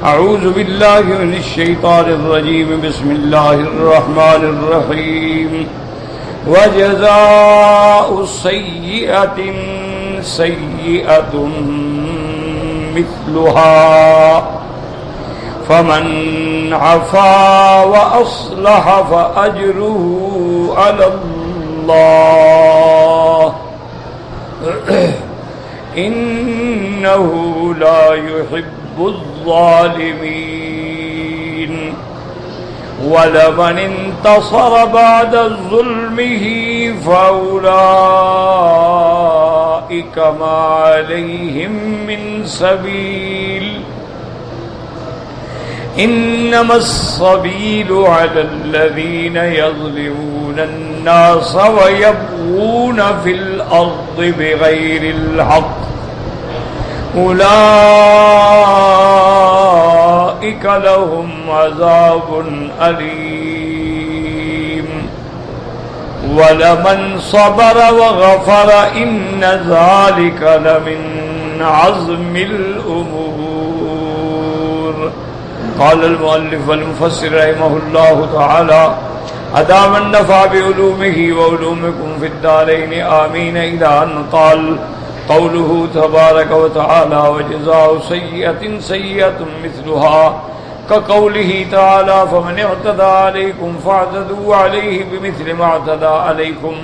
اعوذ باللہ من الشیطان الرجیم بسم اللہ الرحمن الرحیم وجزاء سیئة سیئة مثلها فمن عفا وأصلح فأجره على الله إنه لا يحب الظالمين ولمن انتصر بعد ظلمه فأولئك ما عليهم من سبيل إنما السبيل على الذين يظلمون الناس ويبغون في الأرض بغير الحق أولئك لهم عذاب أليم ولمن صبر وغفر إن ذلك لمن عزم الأمور. قال المؤلف والمفسر رحمه الله تعالى أدام النفع بعلومه وعلومكم في الدارين آمين إلى أن قال قوله تبارك وتعالى وجزاء سيئة سيئة مثلها كقوله تعالى فمن اعتدى عليكم فاعتدوا عليه بمثل ما اعتدى عليكم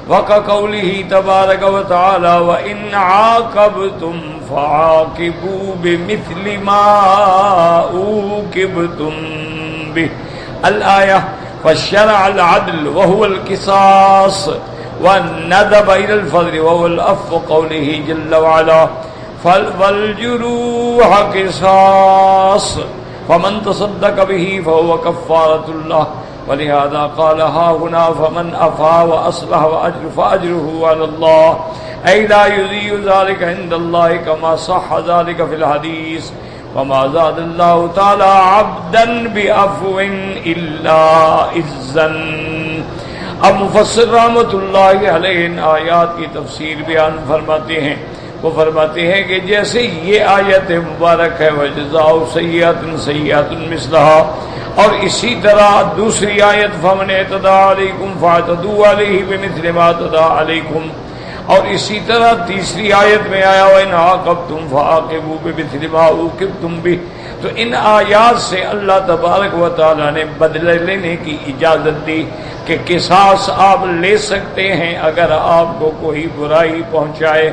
وكقوله تبارك وتعالى وإن عاقبتم فعاقبوا بمثل ما عوقبتم به الآية. فالشرع العدل وهو القصاص والندب إلى الفضل وهو العفو قوله جل وعلا والجروح قصاص فمن تصدق به فهو كفارة الله. ولهذا قال ها هنا فمن عفا وأصلح فأجره على الله أي لا يضيع ذلك عند الله كما صح ذلك في الحديث وما زاد الله تعالى عبدا بعفو إلا عزا. اب مفسر رحمۃ اللہ علیہ ان آیات کی تفسیر بیان فرماتے ہیں. وہ فرماتے ہیں کہ جیسے یہ آیت مبارک ہے وجزاء سیئۃ سیئۃ مثلها، اور اسی طرح دوسری آیت فمن اعتدى علیکم فاعتدوا علیہ بمثل ما اعتدى علیکم، اور اسی طرح تیسری آیت میں آیا وَإِنْ عَاقَبْتُمْ فَعَاقِبُوا بِمِثْلِ مَا عُوقِبْتُمْ بِهِ. تو ان آیات سے اللہ تبارک و تعالی نے بدلہ لینے کی اجازت دی کہ قصاص آپ لے سکتے ہیں اگر آپ کو کوئی برائی پہنچائے،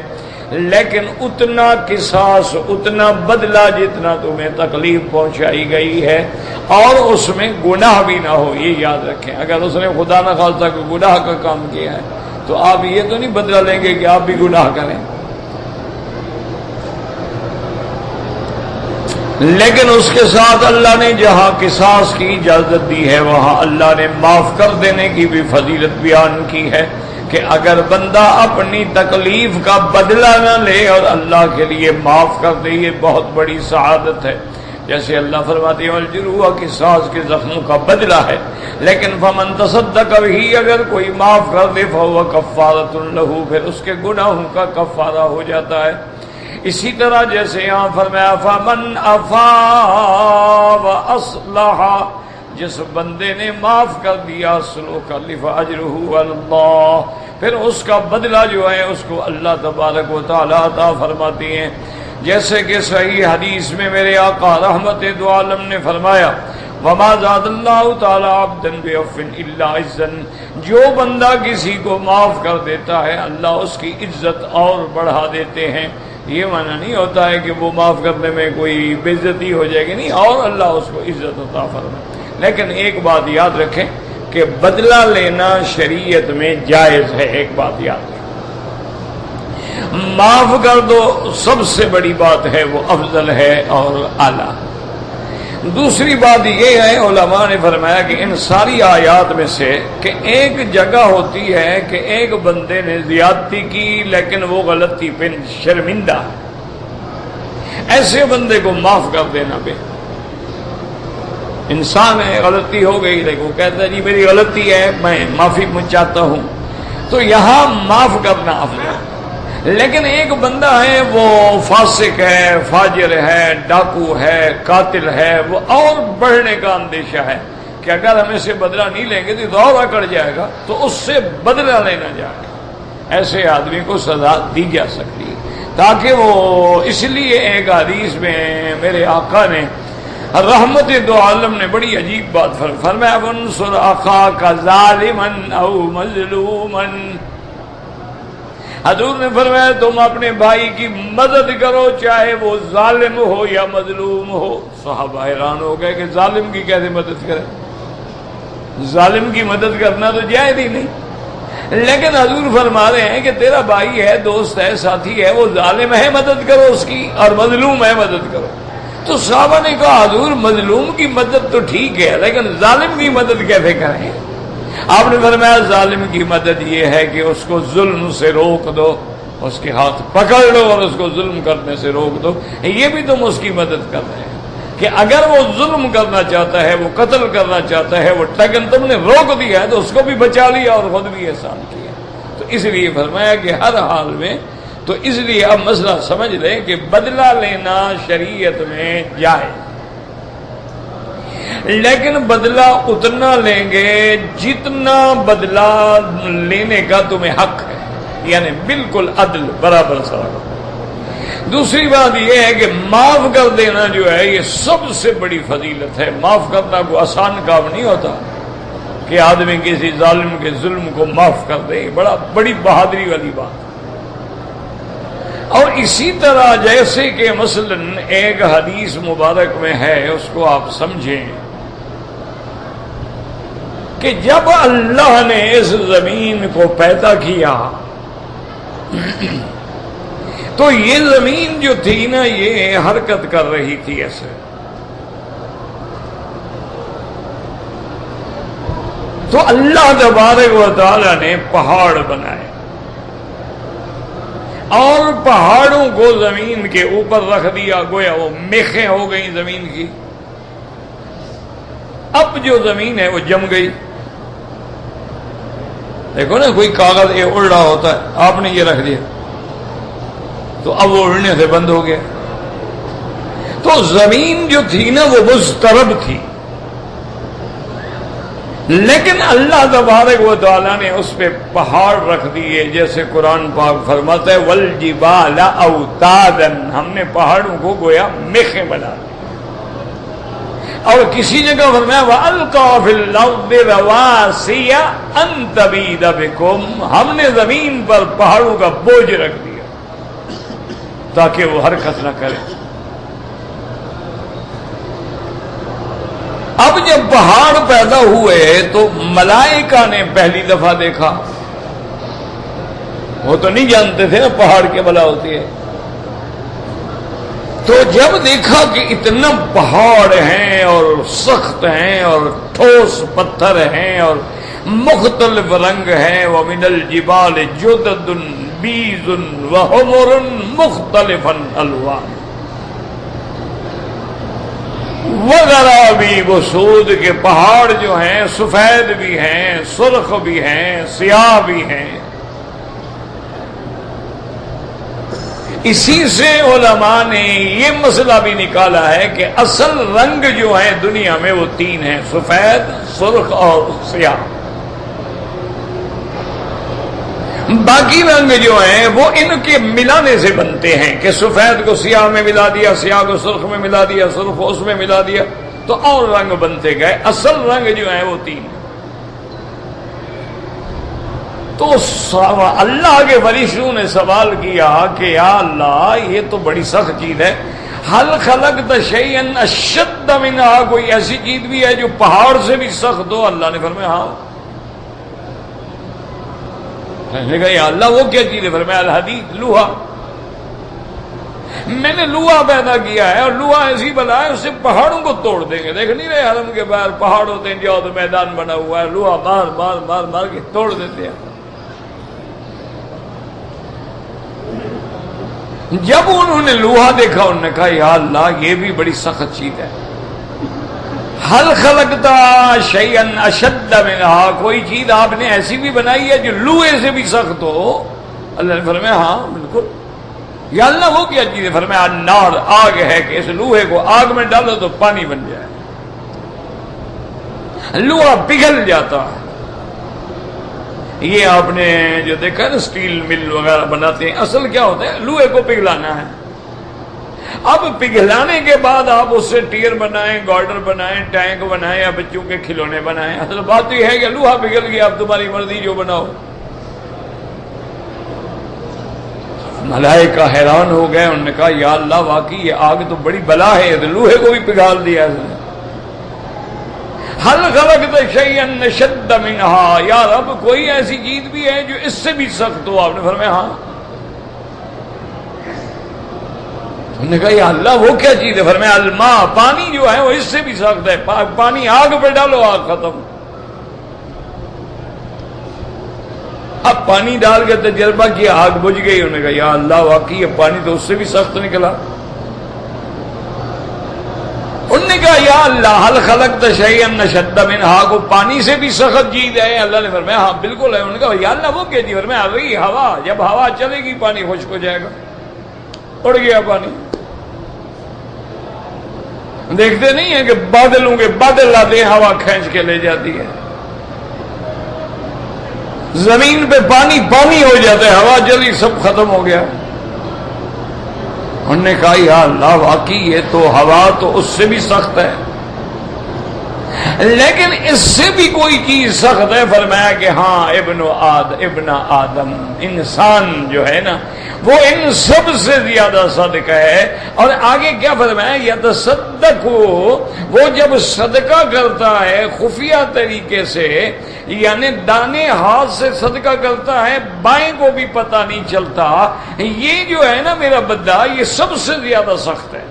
لیکن اتنا قصاص اتنا بدلہ جتنا تمہیں تکلیف پہنچائی گئی ہے، اور اس میں گناہ بھی نہ ہو. یہ یاد رکھیں، اگر اس نے خدا نہ خواستہ کوئی گناہ کا کام کیا ہے تو آپ یہ تو نہیں بدلہ لیں گے کہ آپ بھی گناہ کریں. لیکن اس کے ساتھ اللہ نے جہاں قصاص کی اجازت دی ہے وہاں اللہ نے معاف کر دینے کی بھی فضیلت بیان کی ہے کہ اگر بندہ اپنی تکلیف کا بدلہ نہ لے اور اللہ کے لیے معاف کر دے، یہ بہت بڑی سعادت ہے. جیسے اللہ فرماتے ہیں والجروح قصاص کے زخموں کا بدلہ ہے، لیکن فمن تصدق به، اگر کوئی معاف کر دے فهو کفارۃ له، پھر اس کے گناہوں کا کفارہ ہو جاتا ہے. اسی طرح جیسے یہاں فرمایا فمن عفا واصلح، جس بندے نے معاف کر دیا سلو کر لی فاجرہ علی اللہ، پھر اس کا بدلہ جو ہے اس کو اللہ تبارک و تعالی عطا فرماتے ہیں. جیسے کہ صحیح حدیث میں میرے آقا رحمت دو عالم نے فرمایا وما زاد اللہ تعالی عبدا بعفو الا عزا، جو بندہ کسی کو معاف کر دیتا ہے اللہ اس کی عزت اور بڑھا دیتے ہیں. یہ معنی نہیں ہوتا ہے کہ وہ معاف کرنے میں کوئی بے عزتی ہو جائے گی، نہیں، اور اللہ اس کو عزت عطا فرمائے. لیکن ایک بات یاد رکھیں کہ بدلہ لینا شریعت میں جائز ہے. ایک بات یاد رکھیں، معاف کر دو سب سے بڑی بات ہے، وہ افضل ہے اور اعلیٰ. دوسری بات یہ ہے علماء نے فرمایا کہ ان ساری آیات میں سے کہ ایک جگہ ہوتی ہے کہ ایک بندے نے زیادتی کی لیکن وہ غلطی پہ شرمندہ، ایسے بندے کو معاف کر دینا بے. انسان ہے، غلطی ہو گئی لیکن وہ کہتا ہے جی میری غلطی ہے میں معافی چاہتا ہوں، تو یہاں معاف کرنا افضل. لیکن ایک بندہ ہے وہ فاسق ہے، فاجر ہے، ڈاکو ہے، قاتل ہے، وہ اور بڑھنے کا اندیشہ ہے کہ اگر ہم اسے بدلہ نہیں لیں گے تو اور اکڑ جائے گا، تو اس سے بدلہ لینا جائے گا۔ ایسے آدمی کو سزا دی جا سکتی ہے، تاکہ وہ، اس لیے ایک حدیث میں میرے آقا نے رحمت دو عالم نے بڑی عجیب بات فرمایا، وانصر اخاک ظالما او مظلوما، حضور نے فرمایا تم اپنے بھائی کی مدد کرو چاہے وہ ظالم ہو یا مظلوم ہو۔ صحابہ حیران ہو گئے کہ ظالم کی کیسے مدد کرے، ظالم کی مدد کرنا تو جائز ہی نہیں، لیکن حضور فرما رہے ہیں کہ تیرا بھائی ہے، دوست ہے، ساتھی ہے، وہ ظالم ہے مدد کرو اس کی، اور مظلوم ہے مدد کرو۔ تو صحابہ نے کہا حضور مظلوم کی مدد تو ٹھیک ہے لیکن ظالم کی مدد کیسے کریں؟ آپ نے فرمایا ظالم کی مدد یہ ہے کہ اس کو ظلم سے روک دو، اس کے ہاتھ پکڑ لو اور اس کو ظلم کرنے سے روک دو۔ یہ بھی تم اس کی مدد کر رہے ہیں کہ اگر وہ ظلم کرنا چاہتا ہے، وہ قتل کرنا چاہتا ہے، وہ لیکن تم نے روک دیا ہے تو اس کو بھی بچا لیا اور خود بھی احسان کیا۔ تو اس لیے فرمایا کہ ہر حال میں، تو اس لیے اب مسئلہ سمجھ لیں کہ بدلہ لینا شریعت میں جائز، لیکن بدلہ اتنا لیں گے جتنا بدلہ لینے کا تمہیں حق ہے، یعنی بالکل عدل، برابر سرابر۔ دوسری بات یہ ہے کہ معاف کر دینا جو ہے یہ سب سے بڑی فضیلت ہے۔ معاف کرنا کوئی آسان کام نہیں ہوتا کہ آدمی کسی ظالم کے ظلم کو معاف کر دے، بڑا بڑی بہادری والی بات۔ اور اسی طرح جیسے کہ مثلا ایک حدیث مبارک میں ہے، اس کو آپ سمجھیں کہ جب اللہ نے اس زمین کو پیدا کیا تو یہ زمین جو تھی نا یہ حرکت کر رہی تھی ایسے، تو اللہ تبارک و تعالی نے پہاڑ بنائے اور پہاڑوں کو زمین کے اوپر رکھ دیا، گویا وہ میخیں ہو گئی زمین کی۔ اب جو زمین ہے وہ جم گئی۔ دیکھو نا کوئی کاغذ یہ اڑ رہا ہوتا ہے، آپ نے یہ رکھ دیا تو اب وہ اڑنے سے بند ہو گیا۔ تو زمین جو تھی نا وہ مضطرب تھی، لیکن اللہ تبارک و تعالیٰ نے اس پہ پہاڑ رکھ دیے، جیسے قرآن پاک فرماتا ہے والجبال اوتادا، ہم نے پہاڑوں کو گویا میخیں بنا دی۔ اور کسی جگہ فرمایا وَأَلْقَىٰ فِي الْأَرْضِ رَوَاسِيَ أَن تَمِيدَ بِكُمْ، ہم نے زمین پر پہاڑوں کا بوجھ رکھ دیا تاکہ وہ حرکت نہ کرے۔ اب جب پہاڑ پیدا ہوئے تو ملائکہ نے پہلی دفعہ دیکھا، وہ تو نہیں جانتے تھے نا پہاڑ کے بلا ہوتی ہے، تو جب دیکھا کہ اتنا پہاڑ ہیں اور سخت ہیں اور ٹھوس پتھر ہیں اور مختلف رنگ ہیں، وَمِنَ الْجِبَالِ جُدَدٌ بِيضٌ وَحُمُرٌ مُخْتَلِفًا أَلْوَانُهَا وغیرہ بھی سود کے پہاڑ جو ہیں سفید بھی ہیں، سرخ بھی ہیں، سیاہ بھی ہیں۔ اسی سے علماء نے یہ مسئلہ بھی نکالا ہے کہ اصل رنگ جو ہیں دنیا میں وہ تین ہیں، سفید، سرخ اور سیاہ۔ باقی رنگ جو ہیں وہ ان کے ملانے سے بنتے ہیں کہ سفید کو سیاہ میں ملا دیا، سیاہ کو سرخ میں ملا دیا، سرخ کو اس میں ملا دیا تو اور رنگ بنتے گئے۔ اصل رنگ جو ہیں وہ تین ہیں۔ تو اللہ کے فرشتوں نے سوال کیا کہ یا اللہ یہ تو بڑی سخت چیز ہے، حل خلقت شیئا اشد منہا، کوئی ایسی چیز بھی ہے جو پہاڑ سے بھی سخت ہو؟ اللہ نے فرمایا ہاں۔ میں نے کہا یا اللہ وہ کیا چیز ہے؟ فرمایا الحدید، لوہا، میں نے لوہا پیدا کیا ہے اور لوہا ایسی بلا ہے اس سے پہاڑوں کو توڑ دیں گے۔ دیکھ نہیں رہے حرم کے باہر پہاڑ ہوتے ہیں، جو تو میدان بنا ہوا ہے، لوہا مار مار مار مار کے توڑ دیتے ہیں۔ جب انہوں نے لوہا دیکھا انہوں نے کہا یا اللہ یہ بھی بڑی سخت چیز ہے، حل خلقتا شیئا اشد منہا، کوئی چیز آپ نے ایسی بھی بنائی ہے جو لوہے سے بھی سخت ہو؟ اللہ نے فرمایا ہاں بالکل. یا اللہ وہ کیا چیز ہے؟ فرمایا النار، آگ ہے کہ اس لوہے کو آگ میں ڈالو تو پانی بن جائے. لوہا پگھل جاتا ہے. یہ آپ نے جو دیکھا نا اسٹیل مل وغیرہ بناتے ہیں، اصل کیا ہوتا ہے؟ لوہے کو پگھلانا ہے. اب پگھلانے کے بعد آپ اس سے ٹیر بنائیں، گارڈر بنائیں، ٹینک بنائیں یا بچوں کے کھلونے بنائیں. اصل بات یہ ہے کہ لوہا پگھل گیا، اب تمہاری مرضی جو بناؤ. ملائکہ حیران ہو گئے. انہوں نے کہا یا اللہ واقعی یہ آگ تو بڑی بلا ہے، تو لوہے کو بھی پگھال دیا اس نے. حل خلقت شیئا اشد منہا، یا رب کوئی ایسی چیز بھی ہے جو اس سے بھی سخت ہو؟ آپ نے فرمایا ہاں. انہوں نے کہا یا اللہ وہ کیا چیز ہے؟ فرمایا الماء، پانی جو ہے وہ اس سے بھی سخت ہے. پانی آگ پہ ڈالو آگ ختم. اب پانی ڈال کے تجربہ کیا، آگ بجھ گئی. انہوں نے کہا یا اللہ واقعی یہ پانی تو اس سے بھی سخت نکلا. انہوں نے کہا یا اللہ حل خلقت شیئا اشد منہا، کو پانی سے بھی سخت چیز ہے؟ اللہ نے فرمایا ہاں بالکل ہے. انہوں نے کہا یا اللہ وہ کیا چیز؟ فرمایا وہی ہوا، جب ہوا چلے گی پانی خشک ہو جائے گا. اڑ گیا پانی. دیکھتے نہیں ہیں کہ بادلوں کے بادل آتے ہیں، ہوا کھینچ کے لے جاتی ہے. زمین پہ پانی پانی ہو جاتا ہے، ہوا چلی سب ختم ہو گیا. انہوں نے کہا یا اللہ واقعی یہ تو ہوا تو اس سے بھی سخت ہے، لیکن اس سے بھی کوئی چیز سخت ہے. فرمایا کہ ہاں ابن آدم، انسان جو ہے نا وہ ان سب سے زیادہ صدقہ ہے. اور آگے کیا فرمایا؟ یتصدق، وہ جب صدقہ کرتا ہے خفیہ طریقے سے، یعنی دانے ہاتھ سے صدقہ کرتا ہے، بائیں کو بھی پتہ نہیں چلتا. یہ جو ہے نا میرا بندہ یہ سب سے زیادہ سخت ہے.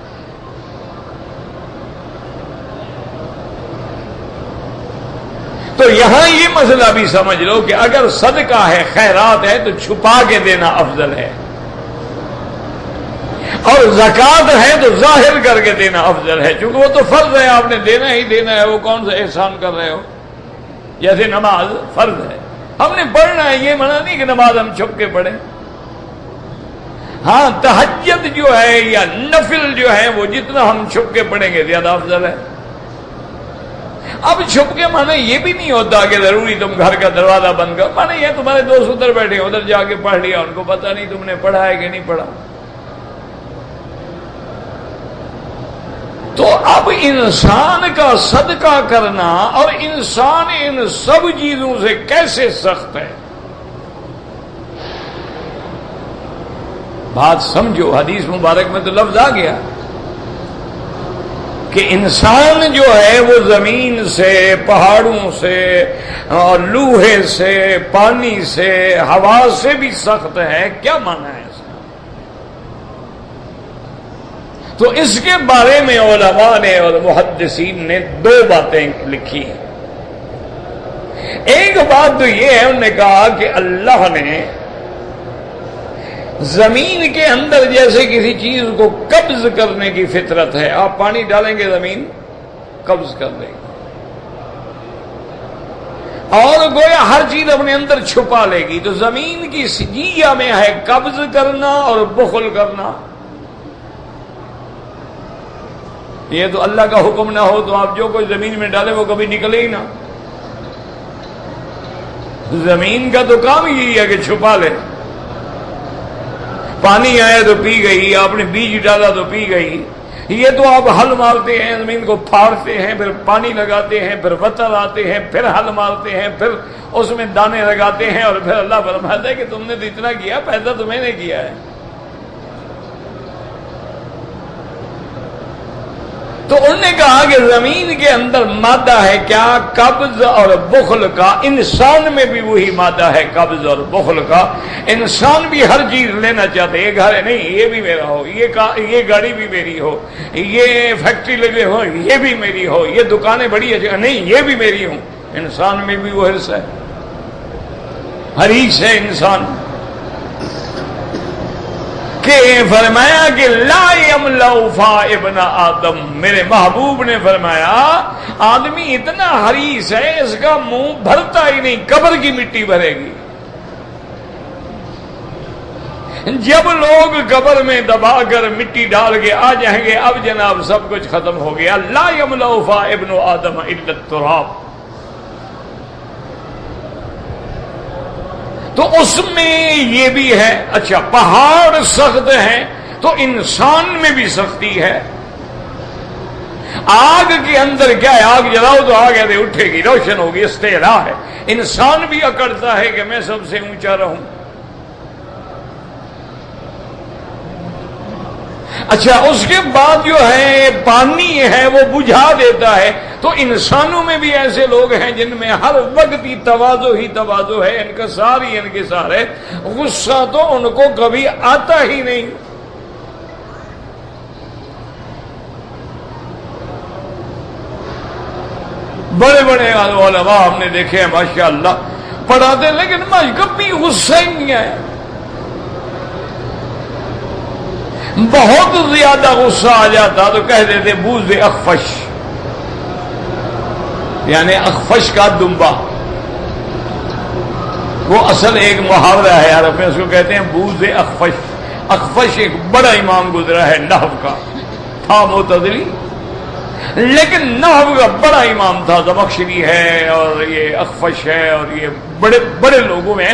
تو یہاں یہ مسئلہ بھی سمجھ لو کہ اگر صدقہ ہے، خیرات ہے، تو چھپا کے دینا افضل ہے، اور زکوٰۃ ہے تو ظاہر کر کے دینا افضل ہے، کیونکہ وہ تو فرض ہے، آپ نے دینا ہی دینا ہے. وہ کون سا احسان کر رہے ہو؟ جیسے نماز فرض ہے، ہم نے پڑھنا ہے، یہ منع نہیں کہ نماز ہم چھپ کے پڑھیں. ہاں تہجد جو ہے یا نفل جو ہے وہ جتنا ہم چھپ کے پڑھیں گے زیادہ افضل ہے. اب چھپ کے مانے یہ بھی نہیں ہوتا کہ ضروری تم گھر کا دروازہ بند کرو. مانے یہ تمہارے دوست ادھر بیٹھے ادھر جا کے پڑھ لیا، ان کو پتہ نہیں تم نے پڑھا ہے کہ نہیں پڑھا. تو اب انسان کا صدقہ کرنا اور انسان ان سب چیزوں سے کیسے سخت ہے، بات سمجھو. حدیث مبارک میں تو لفظ آ گیا کہ انسان جو ہے وہ زمین سے، پہاڑوں سے اور لوہے سے، پانی سے، ہوا سے بھی سخت ہے. کیا معنی ہے اس کا؟ تو اس کے بارے میں علماء نے اور محدثین نے دو باتیں لکھی ہیں. ایک بات تو یہ ہے، انہوں نے کہا کہ اللہ نے زمین کے اندر جیسے کسی چیز کو قبض کرنے کی فطرت ہے، آپ پانی ڈالیں گے زمین قبض کر لے گی، اور گویا ہر چیز اپنے اندر چھپا لے گی. تو زمین کی سجیہ میں ہے قبض کرنا اور بخل کرنا. یہ تو اللہ کا حکم نہ ہو تو آپ جو کوئی زمین میں ڈالے وہ کبھی نکلے ہی نہ. زمین کا تو کام یہی ہے کہ چھپا لے. پانی آیا تو پی گئی، آپ نے بیج ڈالا تو پی گئی. یہ تو آپ ہل مارتے ہیں، زمین کو پھاڑتے ہیں، پھر پانی لگاتے ہیں، پھر وتر آتے ہیں، پھر ہل مارتے ہیں، پھر اس میں دانے لگاتے ہیں، اور پھر اللہ فرماتا ہے کہ تم نے تو اتنا کیا، پیدا تو میں نے کیا ہے. تو انہوں نے کہا کہ زمین کے اندر مادہ ہے کیا؟ قبض اور بخل کا. انسان میں بھی وہی مادہ ہے قبض اور بخل کا. انسان بھی ہر چیز لینا چاہتے. یہ گھر ہے نہیں یہ بھی میرا ہو، یہ گاڑی بھی میری ہو، یہ فیکٹری لگے ہو یہ بھی میری ہو، یہ دکانیں بڑی اچھی نہیں یہ بھی میری ہوں. انسان میں بھی وہ حرص ہے، حریص ہے انسان. کہ فرمایا کہ لا یملأ فا ابن آدم، میرے محبوب نے فرمایا آدمی اتنا حریص ہے اس کا منہ بھرتا ہی نہیں، قبر کی مٹی بھرے گی. جب لوگ قبر میں دبا کر مٹی ڈال کے آ جائیں گے اب جناب سب کچھ ختم ہو گیا. لا یملأ فا ابن آدم الا التراب. تو اس میں یہ بھی ہے. اچھا پہاڑ سخت ہیں تو انسان میں بھی سختی ہے. آگ کے اندر کیا ہے؟ آگ جلاؤ تو آگ ایسے اٹھے گی، روشن ہوگی، استعلا ہے. انسان بھی اکڑتا ہے کہ میں سب سے اونچا رہوں. اچھا اس کے بعد جو ہے پانی ہے وہ بجھا دیتا ہے. تو انسانوں میں بھی ایسے لوگ ہیں جن میں ہر وقت ہی تواضع ہے، انکسار ہے. غصہ تو ان کو کبھی آتا ہی نہیں. بڑے بڑے علماء ہم نے دیکھے ہیں ماشاءاللہ پڑھاتے، لیکن کبھی غصہ ہی نہیں آیا. بہت زیادہ غصہ آ جاتا تو کہہ دیتے بوز اخفش، یعنی اخفش کا دمبا. وہ اصل ایک محاورہ ہے عرب میں، اس کو کہتے ہیں بوز اخفش. اخفش ایک بڑا امام گزرا ہے نحو کا، تھا معتزلی لیکن نحو کا بڑا امام تھا. زمخشری ہے اور یہ اخفش ہے اور یہ بڑے بڑے لوگوں میں.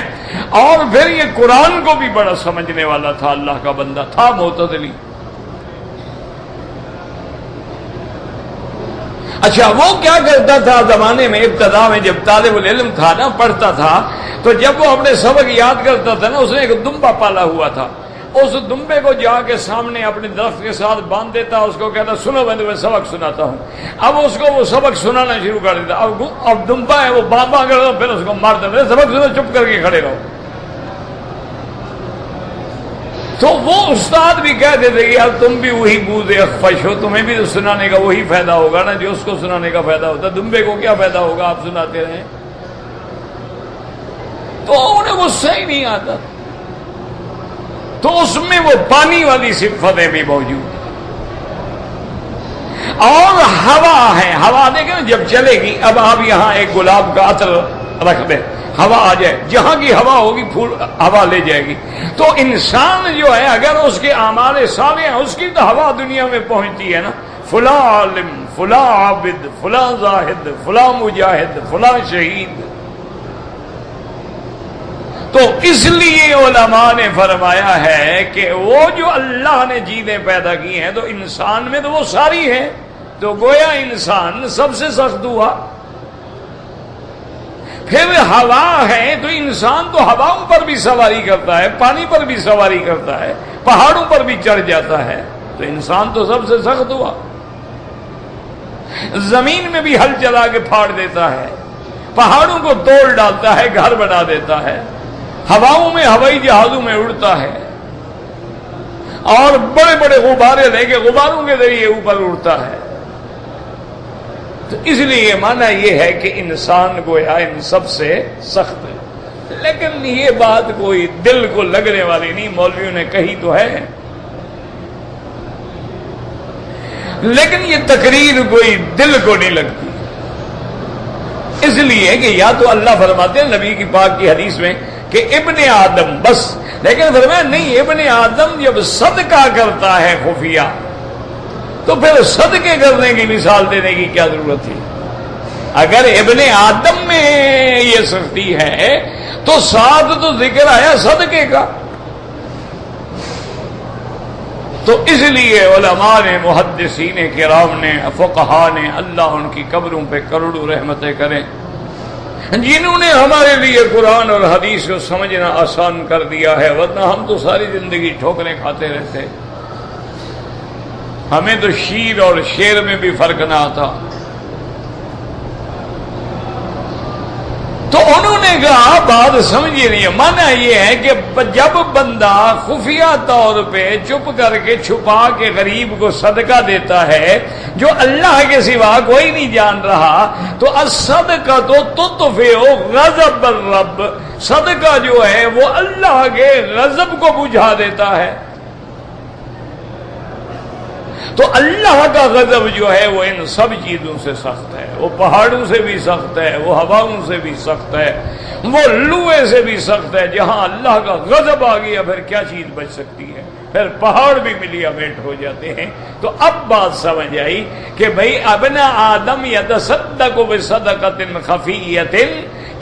اور پھر یہ قرآن کو بھی بڑا سمجھنے والا تھا، اللہ کا بندہ تھا، معتزلی. اچھا وہ کیا کرتا تھا زمانے میں ابتدا میں جب طالب العلم تھا نا، پڑھتا تھا، تو جب وہ اپنے سبق یاد کرتا تھا نا، اس نے ایک دمبا پالا ہوا تھا. اس دمبے کو جا کے سامنے اپنے درخت کے ساتھ باندھ دیتا. اس کو کہتا سنو میں تمہیں سبق سناتا ہوں. اب اس کو وہ سبق سنانا شروع کر دیتا. اب دمبا ہے وہ باندھا کرتا، پھر اس کو مارتا، پھر سبق سنو، چپ کر کے کھڑے رہو. تو وہ استاد بھی کہتے تھے کہ اب تم بھی وہی بوز اخفش ہو، تمہیں بھی تو سنانے کا وہی فائدہ ہوگا نا جو اس کو سنانے کا فائدہ ہوتا. دمبے کو کیا فائدہ ہوگا آپ سناتے رہیں. تو انہیں غصہ ہی نہیں آتا. تو اس میں وہ پانی والی صفتیں بھی موجود ہیں. اور ہوا ہے، ہوا دیکھیں جب چلے گی. اب آپ یہاں ایک گلاب کا عطر رکھ دیں، ہوا آ جائے، جہاں کی ہوا ہوگی پھول ہوا لے جائے گی. تو انسان جو ہے اگر اس کے اعمال صالح ہیں اس کی تو ہوا دنیا میں پہنچتی ہے نا. فلاں عالم، فلاں عابد، فلاں زاہد، فلاں مجاہد، فلاں شہید. تو اس لیے علماء نے فرمایا ہے کہ وہ جو اللہ نے چیزیں پیدا کی ہیں تو انسان میں تو وہ ساری ہیں. تو گویا انسان سب سے سخت ہوا. پھر ہوا ہے تو انسان تو ہواؤں پر بھی سواری کرتا ہے، پانی پر بھی سواری کرتا ہے، پہاڑوں پر بھی چڑھ جاتا ہے. تو انسان تو سب سے سخت ہوا. زمین میں بھی ہل چلا کے پھاڑ دیتا ہے، پہاڑوں کو توڑ ڈالتا ہے، گھر بنا دیتا ہے. ہواؤں میں ہوائی جہازوں میں اڑتا ہے اور بڑے بڑے غبارے لے کے غباروں کے ذریعے اوپر اڑتا ہے. تو اس لیے مانا یہ ہے کہ انسان گویا ان سب سے سخت ہے. لیکن یہ بات کوئی دل کو لگنے والی نہیں. مولویوں نے کہی تو ہے لیکن یہ تقریر کوئی دل کو نہیں لگتی. اس لیے کہ یا تو اللہ فرماتے ہیں نبی کی پاک کی حدیث میں کہ ابن آدم بس، لیکن فرمایا نہیں، ابن آدم جب صدقہ کرتا ہے خفیہ تو پھر صدقے کرنے کی مثال دینے کی کیا ضرورت تھی. اگر ابن آدم میں یہ سختی ہے تو ساتھ تو ذکر آیا صدقے کا. تو اس لیے علماء نے، محدثین کرام نے، فقہاء نے، اللہ ان کی قبروں پہ کروڑوں رحمتیں کریں، جنہوں نے ہمارے لیے قرآن اور حدیث کو سمجھنا آسان کر دیا ہے. ورنہ ہم تو ساری زندگی ٹھوکریں کھاتے رہتے. ہمیں تو شیر اور شیر میں بھی فرق نہ آتا. تو انہوں نے کہا بات سمجھے نہیں. مانا یہ ہے کہ جب بندہ خفیہ طور پہ چپ کر کے چھپا کے غریب کو صدقہ دیتا ہے جو اللہ کے سوا کوئی نہیں جان رہا، تو الصدقہ تو تطفئ غضب الرب، صدقہ جو ہے وہ اللہ کے غضب کو بجھا دیتا ہے. تو اللہ کا غضب جو ہے وہ ان سب چیزوں سے سخت ہے، وہ پہاڑوں سے بھی سخت ہے، وہ ہواؤں سے بھی سخت ہے، وہ لوہے سے بھی سخت ہے۔ جہاں اللہ کا غضب آ گیا پھر کیا چیز بچ سکتی ہے؟ پھر پہاڑ بھی ملیا میٹ ہو جاتے ہیں۔ تو اب بات سمجھ آئی کہ بھئی ابن آدم یتصدق بصدقۃ خفیۃ،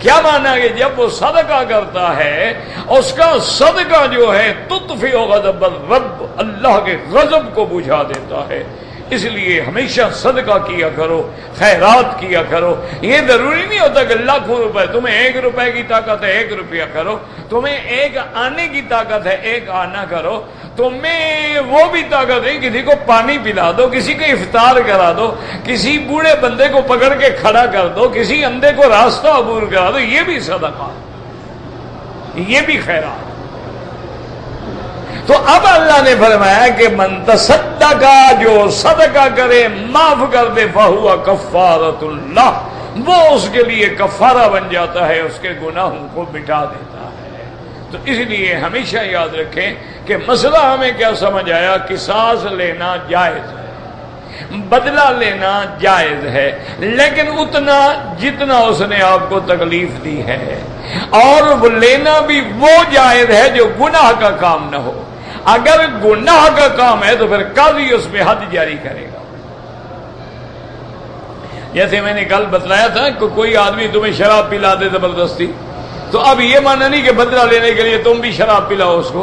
کیا مانا کہ جب وہ صدقہ کرتا ہے اس کا صدقہ جو ہے تطفئ غضب الرب، اللہ کے غضب کو بجھا دیتا ہے۔ اس لیے ہمیشہ صدقہ کیا کرو، خیرات کیا کرو۔ یہ ضروری نہیں ہوتا کہ لاکھوں روپے، تمہیں 1 روپے کی طاقت ہے 1 روپیہ کرو، تمہیں 1 آنے کی طاقت ہے 1 آنا کرو، تمہیں وہ بھی طاقت ہے کسی کو پانی پلا دو، کسی کو افطار کرا دو، کسی بوڑھے بندے کو پکڑ کے کھڑا کر دو، کسی اندھے کو راستہ عبور کرا دو، یہ بھی صدقہ، یہ بھی خیرات۔ تو اب اللہ نے فرمایا کہ من تصدق، جو صدقہ کرے معاف کر دے، فہو کفارۃ اللہ، وہ اس کے لیے کفارہ بن جاتا ہے، اس کے گناہوں کو مٹا دیتا ہے۔ تو اس لیے ہمیشہ یاد رکھیں کہ مسئلہ ہمیں کیا سمجھ آیا، قصاص لینا جائز ہے، بدلہ لینا جائز ہے، لیکن اتنا جتنا اس نے آپ کو تکلیف دی ہے، اور وہ لینا بھی وہ جائز ہے جو گناہ کا کام نہ ہو۔ اگر گناہ کا کام ہے تو پھر قاضی اس پہ حد جاری کرے گا۔ جیسے میں نے کل بتلایا تھا کہ کوئی آدمی تمہیں شراب پلا دے زبردستی، تو اب یہ معنی نہیں کہ بدلہ لینے کے لیے تم بھی شراب پلاؤ اس کو،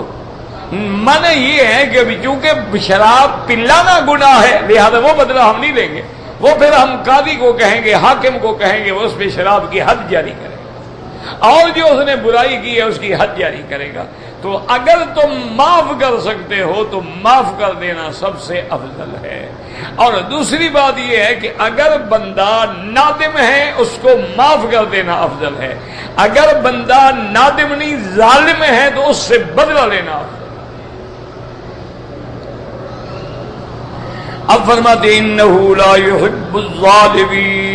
معنی یہ ہے کہ چونکہ شراب پلانا گناہ ہے لہذا وہ بدلہ ہم نہیں لیں گے، وہ پھر ہم قاضی کو کہیں گے، حاکم کو کہیں گے، وہ اس پہ شراب کی حد جاری کرے گا، اور جو اس نے برائی کی ہے اس کی حد جاری کرے گا۔ تو اگر تم معاف کر سکتے ہو تو معاف کر دینا سب سے افضل ہے۔ اور دوسری بات یہ ہے کہ اگر بندہ نادم ہے اس کو معاف کر دینا افضل ہے، اگر بندہ نادم نہیں ظالم ہے تو اس سے بدلہ لینا افضل ہے۔ اب فرماتے انہ لا یحب الظالمین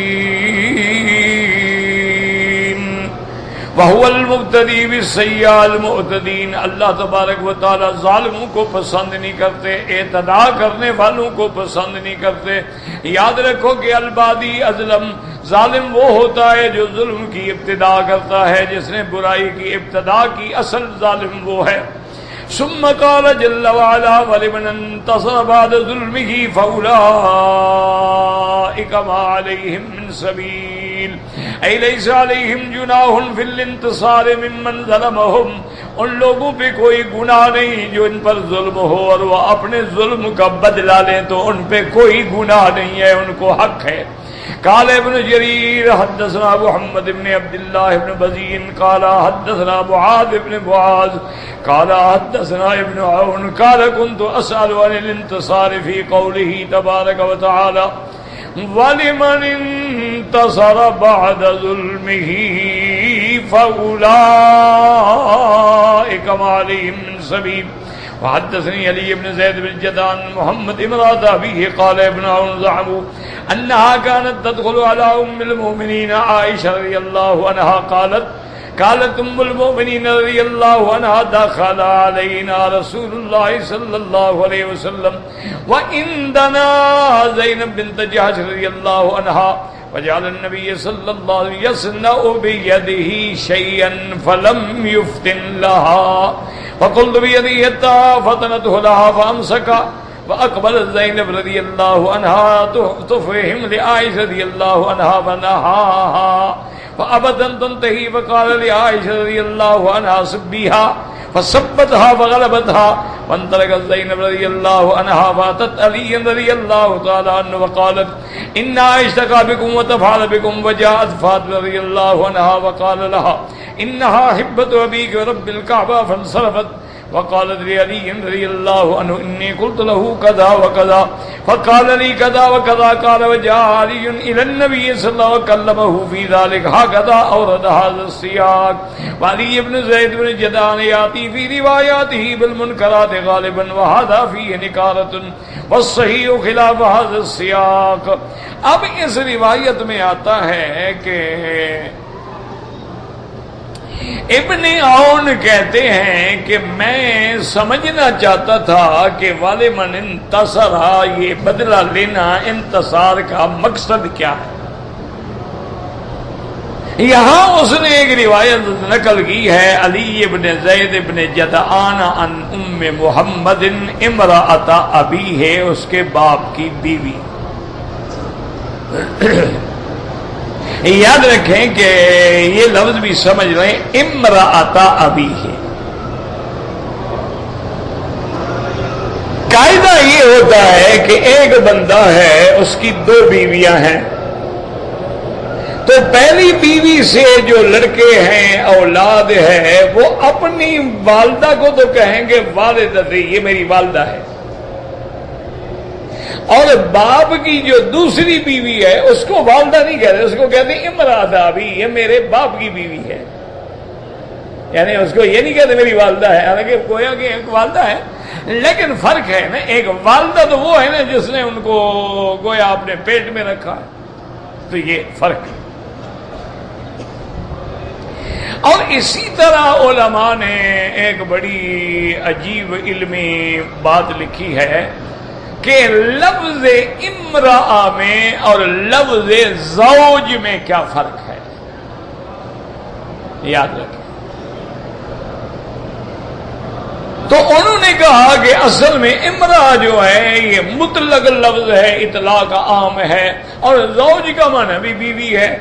وَهُوَ الْمُقْتَدِي بِالسَّيِّئَةِ الْمُعْتَدِينَ، اللہ تبارک و تعالی ظالموں کو پسند نہیں کرتے، اعتدا کرنے والوں کو پسند نہیں کرتے۔ یاد رکھو کہ البادی ازلم، ظالم وہ ہوتا ہے جو ظلم کی ابتدا کرتا ہے، جس نے برائی کی ابتدا کی، اصل ظالم وہ ہے۔ ثم قال جل وعلا ولمن انتصر بعد ظلمه فأولئك ما عليهم من سبيل أي ليس عليهم جناح في الانتصار ممن ظلمهم، ان لوگوں پہ کوئی گناہ نہیں جو ان پر ظلم ہو اور وہ اپنے ظلم کا بدلہ لیں، تو ان پہ کوئی گناہ نہیں ہے، ان کو حق ہے۔ قال ابن جرير حدثنا محمد بن عبد الله بن بزين قال حدثنا معاذ بن معاذ قال حدثنا ابن عون قال كنت أسأل عن الانتصار في قوله تبارك وتعالى ولمن انتصر بعد ظلمه فأولئك ما عليهم من سبيل۔ وحدثني علي بن زيد بن جدعان محمد امرأة أبيه قال ابن عون زعموا أنها كانت تدخل على أم المؤمنين عائشة رضي الله عنها قالت أم المؤمنين رضي الله عنها دخل علينا رسول الله صلى الله عليه وسلم وعندنا زينب بنت جحش رضي الله عنها وجعل النبي صلى الله عليه وسلم يصنع بيده شيئا فلم يفتن لها فقلت بيده حتى فطنته لها فأمسك وأقبلت زينب رضي الله عنها تفهم لعائشة رضي الله عنها فنهاها فأبت أن تنتهي فقال لعائشة رضي الله عنها سبيها فسبتها فغلبتها فانطلقت زينب رضي الله عنها فأتت علي رضي الله تعالى عنه وقالت إن عائشة بكم وتفعل بكم، وجاءت فاطمة رضي الله عنها وقال لها إنها حبة أبيك ورب الكعبة فانصرفت وقالت لعلي رضي الله عنه إني قلت له كذا وكذا فقال لي كذا وكذا قال وجاء علي إلى النبي صلى الله عليه وسلم وكلمه في ذلك هكذا أورد هذا السياق۔ وعلي بن زيد بن جدعان يأتي في رواياته بالمنكرات غالبا وهذا فيه نكارة والصحيح خلاف هذا السياق۔ اب اس روایت میں آتا ہے کہ ابن عون کہتے ہیں کہ میں سمجھنا چاہتا تھا کہ والمن انتصر، یہ بدلہ لینا انتصار کا مقصد کیا ہے۔ یہاں اس نے ایک روایت نقل کی ہے، علی ابن زید ابن جدعان عن ام محمد امرأۃ ابی ہے، اس کے باپ کی بیوی۔ یاد رکھیں کہ یہ لفظ بھی سمجھ رہے ہیں، امرأۃ ابی ہے۔ قاعدہ یہ ہوتا ہے کہ ایک بندہ ہے، اس کی دو بیویاں ہیں، تو پہلی بیوی سے جو لڑکے ہیں، اولاد ہے، وہ اپنی والدہ کو تو کہیں گے والدتی، یہ میری والدہ ہے، اور باپ کی جو دوسری بیوی ہے اس کو والدہ نہیں کہتے، اس کو کہتے ہیں امرأۃ ابی، یہ میرے باپ کی بیوی ہے، یعنی اس کو یہ نہیں کہتے میری والدہ ہے، حالانکہ گویا کہ ایک والدہ ہے، لیکن فرق ہے نا، ایک والدہ تو وہ ہے نا جس نے ان کو گویا اپنے پیٹ میں رکھا ہے، تو یہ فرق ہے۔ اور اسی طرح علماء نے ایک بڑی عجیب علمی بات لکھی ہے کہ لفظ امرأہ میں اور لفظ زوج میں کیا فرق ہے، یاد رکھیں۔ تو انہوں نے کہا کہ اصل میں امرأہ جو ہے یہ مطلق لفظ ہے، اطلاق عام ہے، اور زوج کا معنی بھی بیوی ہے۔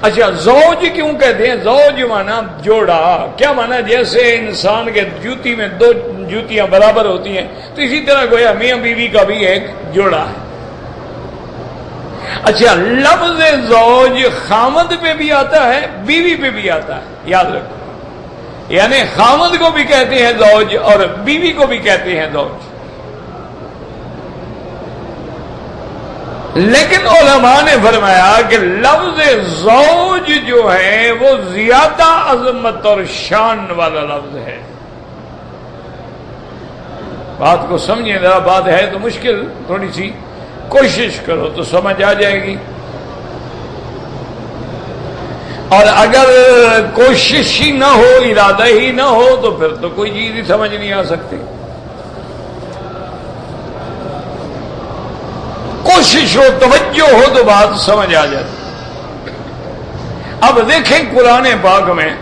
اچھا، زوج کیوں کہتے ہیں؟ زوج مانا جوڑا، کیا مانا؟ جیسے انسان کے جوتی میں دو جوتیاں برابر ہوتی ہیں، تو اسی طرح گویا میاں بیوی کا بھی ایک جوڑا ہے۔ اچھا، لفظ زوج خامد پہ بھی آتا ہے، بیوی پہ بھی آتا ہے، یاد رکھو، یعنی خامد کو بھی کہتے ہیں زوج اور بیوی کو بھی کہتے ہیں زوج۔ لیکن علماء نے فرمایا کہ لفظ زوج جو ہے وہ زیادہ عظمت اور شان والا لفظ ہے۔ بات کو سمجھیں ذرا، بات ہے تو مشکل، تھوڑی سی کوشش کرو تو سمجھ آ جائے گی، اور اگر کوشش ہی نہ ہو، ارادہ ہی نہ ہو، تو پھر تو کوئی چیز ہی سمجھ نہیں آ سکتی۔ کوشش ہو، توجہ ہو تو بات سمجھ آ جاتی۔ اب دیکھیں قرآن پاک میں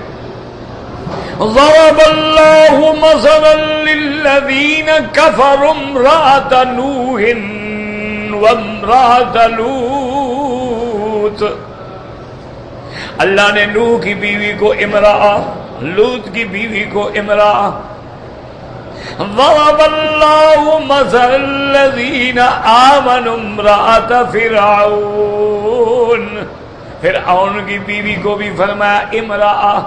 ضرب اللہ مثلا للذین کفروا امرأۃ نوح وامرأۃ لوط، اللہ نے نوح کی بیوی کو امرأہ، لوط کی بیوی کو امرأہ۔ ضرب اللہ مثل الذین آمنوا امرأۃ فرعون، فرعون کی بیوی کو بھی فرمایا امرأہ۔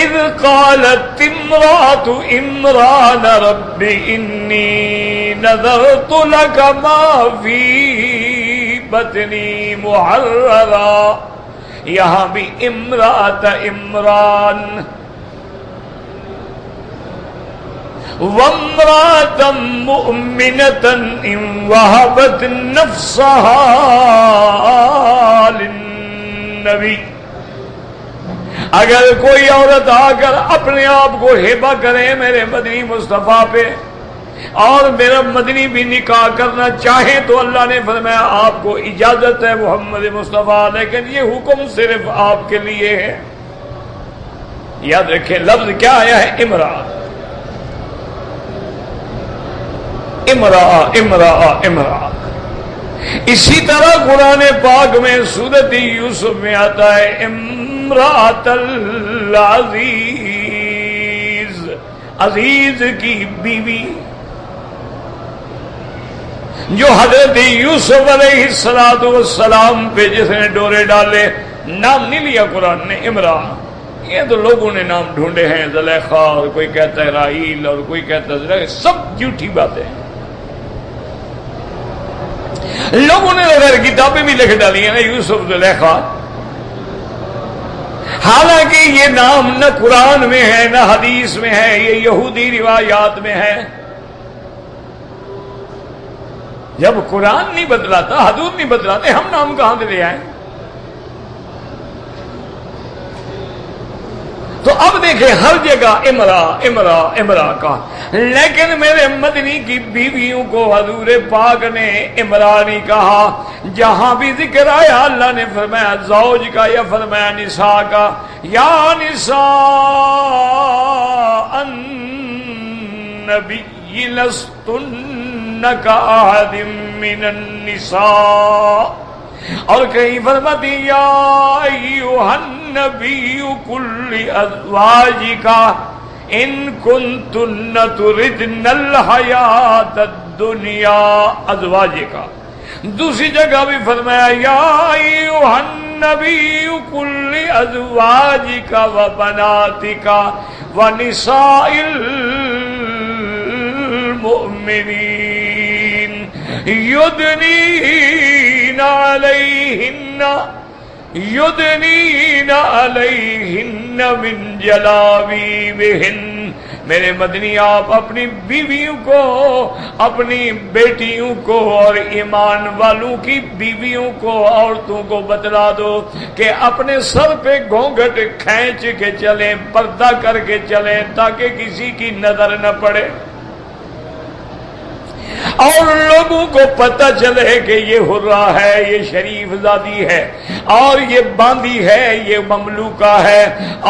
اذ قالت امرأۃ عمران رب انی نذرت لک ما فی بطنی محررا، یہاں بھی امرأۃ عمران۔ وامرأة مؤمنة إن وهبت نفسها للنبي، اگر کوئی عورت آ کر اپنے آپ کو ہبہ کرے میرے مدنی مصطفیٰ پہ، اور میرا مدنی بھی نکاح کرنا چاہے، تو اللہ نے فرمایا آپ کو اجازت ہے محمد مصطفیٰ، لیکن یہ حکم صرف آپ کے لیے ہے۔ یاد رکھیں لفظ کیا آیا ہے؟ امرأہ، امرأہ، امرأہ، امرأہ۔ اسی طرح قرآن پاک میں سورۃ یوسف میں آتا ہے امرأۃ العزیز، عزیز کی بیوی، جو حضرت یوسف علیہ السلام پہ جس نے ڈورے ڈالے، نام نہیں لیا قرآن نے امرأہ، یہ تو لوگوں نے نام ڈھونڈے ہیں، زلیخا، اور کوئی کہتا ہے راحیل، اور کوئی کہتا ہے زلیخا، سب جھوٹی باتیں ہیں۔ لوگوں نے اگر کتابیں بھی لکھ ڈالی ہیں نا یوسف زلیخا، حالانکہ یہ نام نہ قرآن میں ہے نہ حدیث میں ہے، یہ یہودی روایات میں ہے۔ جب قرآن نہیں بتلاتا، حدود نہیں بتلاتے، ہم نام کہاں سے لے آئیں؟ تو اب دیکھیں ہر جگہ امرا امرا امرا کا، لیکن میرے مدنی کی بیویوں کو حضور پاک نے امرا نہیں کہا۔ جہاں بھی ذکر آیا اللہ نے فرمایا زوج کا یا فرمایا نساء کا، یا نساء النبی لستن کأحد من النساء، اور کہیں فرماتی یا ایھا النبی قل لأزواجک ان کنتن تردن الحیاۃ الدنیا ازواجک۔ دوسری جگہ بھی فرمایا یا ایھا النبی قل لأزواجک وبناتک ونساء المؤمنین یدنین علیہن من جلابیبہن۔ میرے مدنی آپ اپنی بیویوں کو، اپنی بیٹیوں کو اور ایمان والوں کی بیویوں کو، عورتوں کو بتلا دو کہ اپنے سر پہ گھونگھٹ کھینچ کے چلیں، پردہ کر کے چلیں تاکہ کسی کی نظر نہ پڑے اور لوگوں کو پتہ چلے کہ یہ حرہ ہے، یہ شریف زادی ہے، اور یہ باندی ہے، یہ مملوکہ ہے،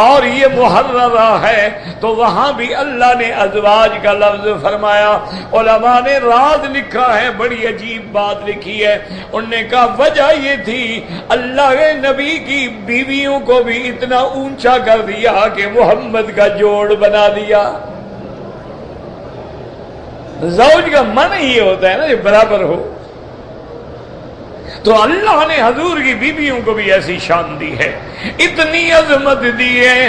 اور یہ محررہ ہے۔ تو وہاں بھی اللہ نے ازواج کا لفظ فرمایا۔ علماء نے راز لکھا ہے، بڑی عجیب بات لکھی ہے۔ انہوں نے کہا وجہ یہ تھی اللہ کے نبی کی بیویوں کو بھی اتنا اونچا کر دیا کہ محمد کا جوڑ بنا دیا۔ زوج کا معنی یہ ہوتا ہے نا کہ برابر ہو، تو اللہ نے حضور کی بیویوں کو بھی ایسی شان دی ہے، اتنی عظمت دی ہے،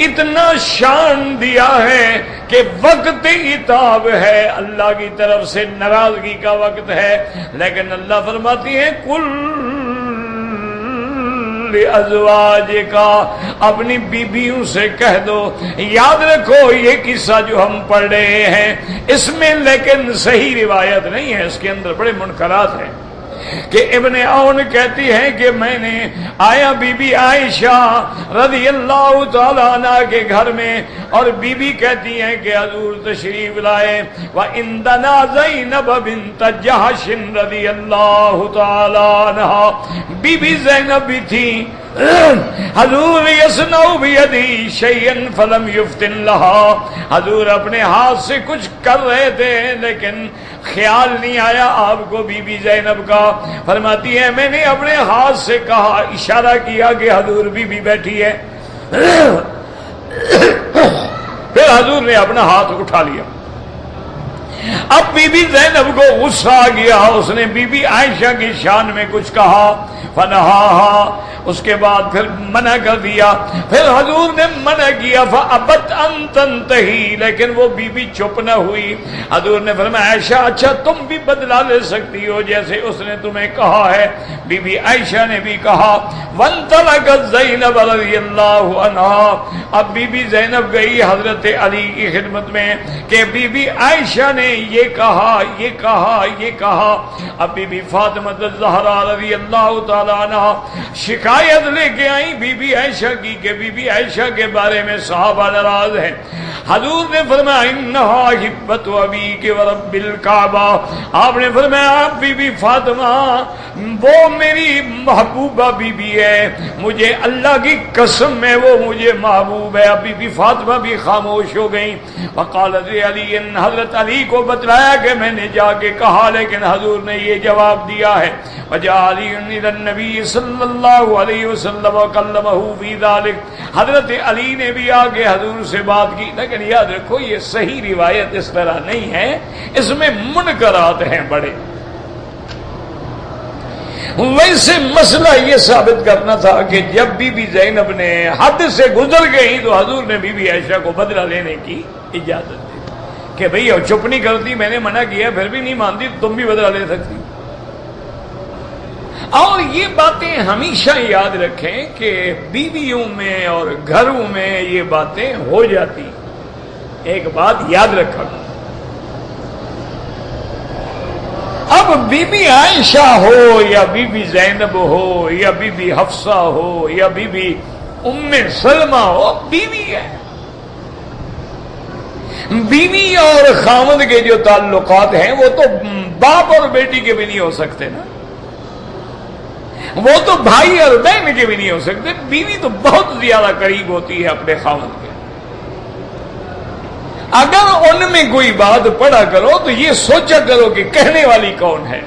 اتنا شان دیا ہے کہ وقت عتاب ہے، اللہ کی طرف سے ناراضگی کا وقت ہے، لیکن اللہ فرماتی ہے کل ازواجک، اپنی بیویوں سے کہہ دو۔ یاد رکھو یہ قصہ جو ہم پڑھ رہے ہیں اس میں لیکن صحیح روایت نہیں ہے، اس کے اندر بڑے منکرات ہیں کہ ابن عون کہتی ہیں کہ میں نے آیا بی بی عائشہ رضی اللہ تعالی عنہ کے گھر میں، اور بی بی کہتی ہیں کہ حضور تشریف لائے، وَإِنْدَنَا زَيْنَبَ بِنْتَ جَحْشٍ رضی اللہ تعالی عنہ، بی بی زینب بھی تھی۔ حضور یصنع بیدی شیئا فلم یفتن لہا، حضور اپنے ہاتھ سے کچھ کر رہے تھے لیکن خیال نہیں آیا آپ کو بی بی زینب کا۔ فرماتی ہے میں نے اپنے ہاتھ سے کہا، اشارہ کیا کہ حضور بی بی بیٹھی ہے، پھر حضور نے اپنا ہاتھ اٹھا لیا۔ اب بی بی زینب کو غصہ آ گیا، اس نے بی بی عائشہ کی شان میں کچھ کہا، فنہاہا، اس کے بعد پھر منع کر دیا، پھر حضور نے منع کیا، فابت ان تنتہی، لیکن وہ بی بی چپ نہ ہوئی۔ حضور نے فرمایا عائشہ اچھا تم بھی بدلا لے سکتی ہو جیسے اس نے تمہیں کہا ہے۔ بی بی عائشہ نے بھی کہا، وانطلقت زینب رضی اللہ عنہا، اب بی بی زینب گئی حضرت علی کی خدمت میں کہ بی بی عائشہ نے یہ کہا یہ کہا یہ کہا۔ اب بی بی فاطمہ الزہرا رضی اللہ تعالی عنہ شکایت لے کے آئی بی بی عائشہ کی کہ بی بی عائشہ کے بارے میں صحابہ ناراض ہیں۔ حضور نے فرمایا انہا حبت ابیک ورب الکعبہ، آپ نے فرمایا بی بی فاطمہ وہ میری محبوبہ بی بی ہے، مجھے اللہ کی قسم ہے وہ مجھے محبوب ہے۔ اب بی بی فاطمہ بھی خاموش ہو گئیں۔ وقالت علی، حضرت علی کو بتلایا کہ میں نے جا کے کہا، لیکن حضور نے یہ جواب دیا ہے، وجاء علی الی النبی صلی اللہ علیہ وسلم وکلمہ فی ذلک، حضرت علی نے بھی آگے حضور سے بات کی، لیکن یاد رکھو یہ صحیح روایت اس طرح نہیں ہے، اس میں منکرات ہیں بڑے۔ ویسے مسئلہ یہ ثابت کرنا تھا کہ جب بی بی زینب نے حد سے گزر گئی تو حضور نے بی بی عائشہ کو بدلہ لینے کی اجازت دی کہ بھئی اور چپ نہیں کرتی، میں نے منع کیا پھر بھی نہیں مانتی، تم بھی بدلہ لے سکتی۔ اور یہ باتیں ہمیشہ یاد رکھیں کہ بیویوں میں اور گھروں میں یہ باتیں ہو جاتی۔ ایک بات یاد رکھا، اب بی بی عائشہ ہو یا بی بی زینب ہو یا بی بی حفصہ ہو یا بی بی ام سلمہ ہو، بیوی ہے۔ بیوی اور خاوند کے جو تعلقات ہیں وہ تو باپ اور بیٹی کے بھی نہیں ہو سکتے نا، وہ تو بھائی اور بہن کے بھی نہیں ہو سکتے. بیوی تو بہت زیادہ قریب ہوتی ہے اپنے خاوند کے. اگر ان میں کوئی بات پڑھا کرو تو یہ سوچا کرو کہ کہنے والی کون ہے.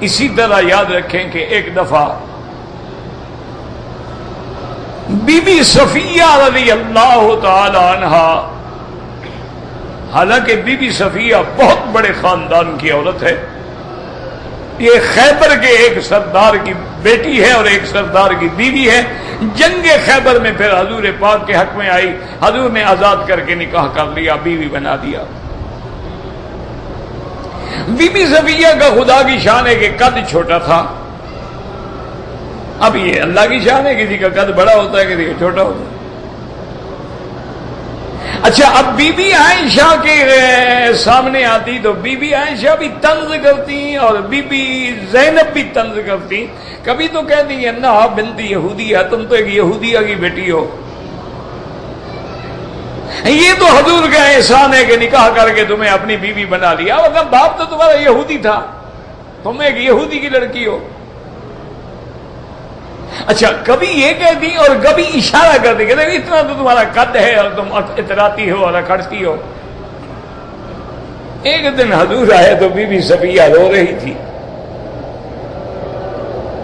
اسی طرح یاد رکھیں کہ ایک دفعہ بی بی صفیہ رضی اللہ تعالی عنہا، حالانکہ بی بی صفیہ بہت بڑے خاندان کی عورت ہے، یہ خیبر کے ایک سردار کی بیٹی ہے اور ایک سردار کی بیوی ہے. جنگ خیبر میں پھر حضور پاک کے حق میں آئی، حضور نے آزاد کر کے نکاح کر لیا، بیوی بنا دیا. بی بی صفیہ کا خدا کی شان ہے کہ قد چھوٹا تھا. اب یہ اللہ کی شان ہے، کسی کا قد بڑا ہوتا ہے کسی کا چھوٹا ہوتا ہے. اچھا، اب بی بی عائشہ کے سامنے آتی تو بی بی عائشہ بھی طنز کرتی اور بی بی زینب بھی طنز کرتی. کبھی تو کہتی ہیں نہ بنت یہودیہ، تم تو ایک یہودیہ کی بیٹی ہو. یہ تو حضور کا احسان ہے کہ نکاح کر کے تمہیں اپنی بیوی بنا لیا، ورنہ باپ تو تمہارا یہودی تھا، تم ایک یہودی کی لڑکی ہو. اچھا، کبھی یہ کہتی اور کبھی اشارہ کرتی کہ اتنا تو تمہارا قد ہے اور تم اتراتی ہو اور اکھڑتی ہو. ایک دن حضور آئے تو بی بی صفیہ رو رہی تھی.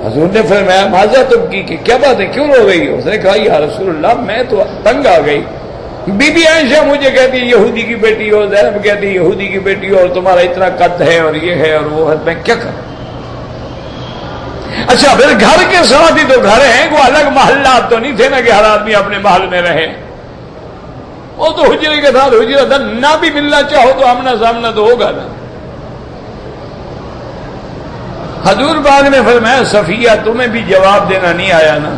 حضور نے فرمایا ماذا تم کی، کہ کیا بات ہے، کیوں رو رہی ہو؟ اس نے کہا یا رسول اللہ میں تو تنگ آ گئی. بی بی عائشہ مجھے کہتی ہے یہودی کی بیٹی ہو، زینب کہتی ہے یہودی کی بیٹی ہو، اور تمہارا اتنا قد ہے اور یہ ہے اور وہ ہے، میں کیا کروں؟ اچھا، پھر گھر کے ساتھ ہی تو گھر ہیں، کوئی الگ محلات تو نہیں تھے نا کہ ہر آدمی اپنے محل میں رہے. وہ تو حجرے کے ساتھ حجرہ تھا، نہ بھی ملنا چاہو تو آمنا سامنا تو ہوگا نا. حضور پاک نے فرمایا صفیہ تمہیں بھی جواب دینا نہیں آیا نا؟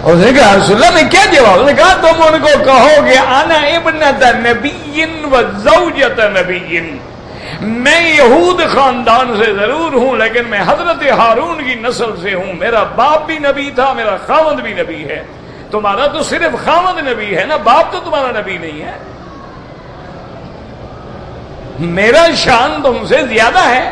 اس نے کہا رسول اللہ نے کیا جواب؟ اس نے کہا تم ان کو کہو گے انا ابنۃ نبی و زوجۃ نبی، میں یہود خاندان سے ضرور ہوں لیکن میں حضرت ہارون کی نسل سے ہوں، میرا باپ بھی نبی تھا، میرا خاوند بھی نبی ہے. تمہارا تو صرف خاوند نبی ہے نا، باپ تو تمہارا نبی نہیں ہے. میرا شان تم سے زیادہ ہے،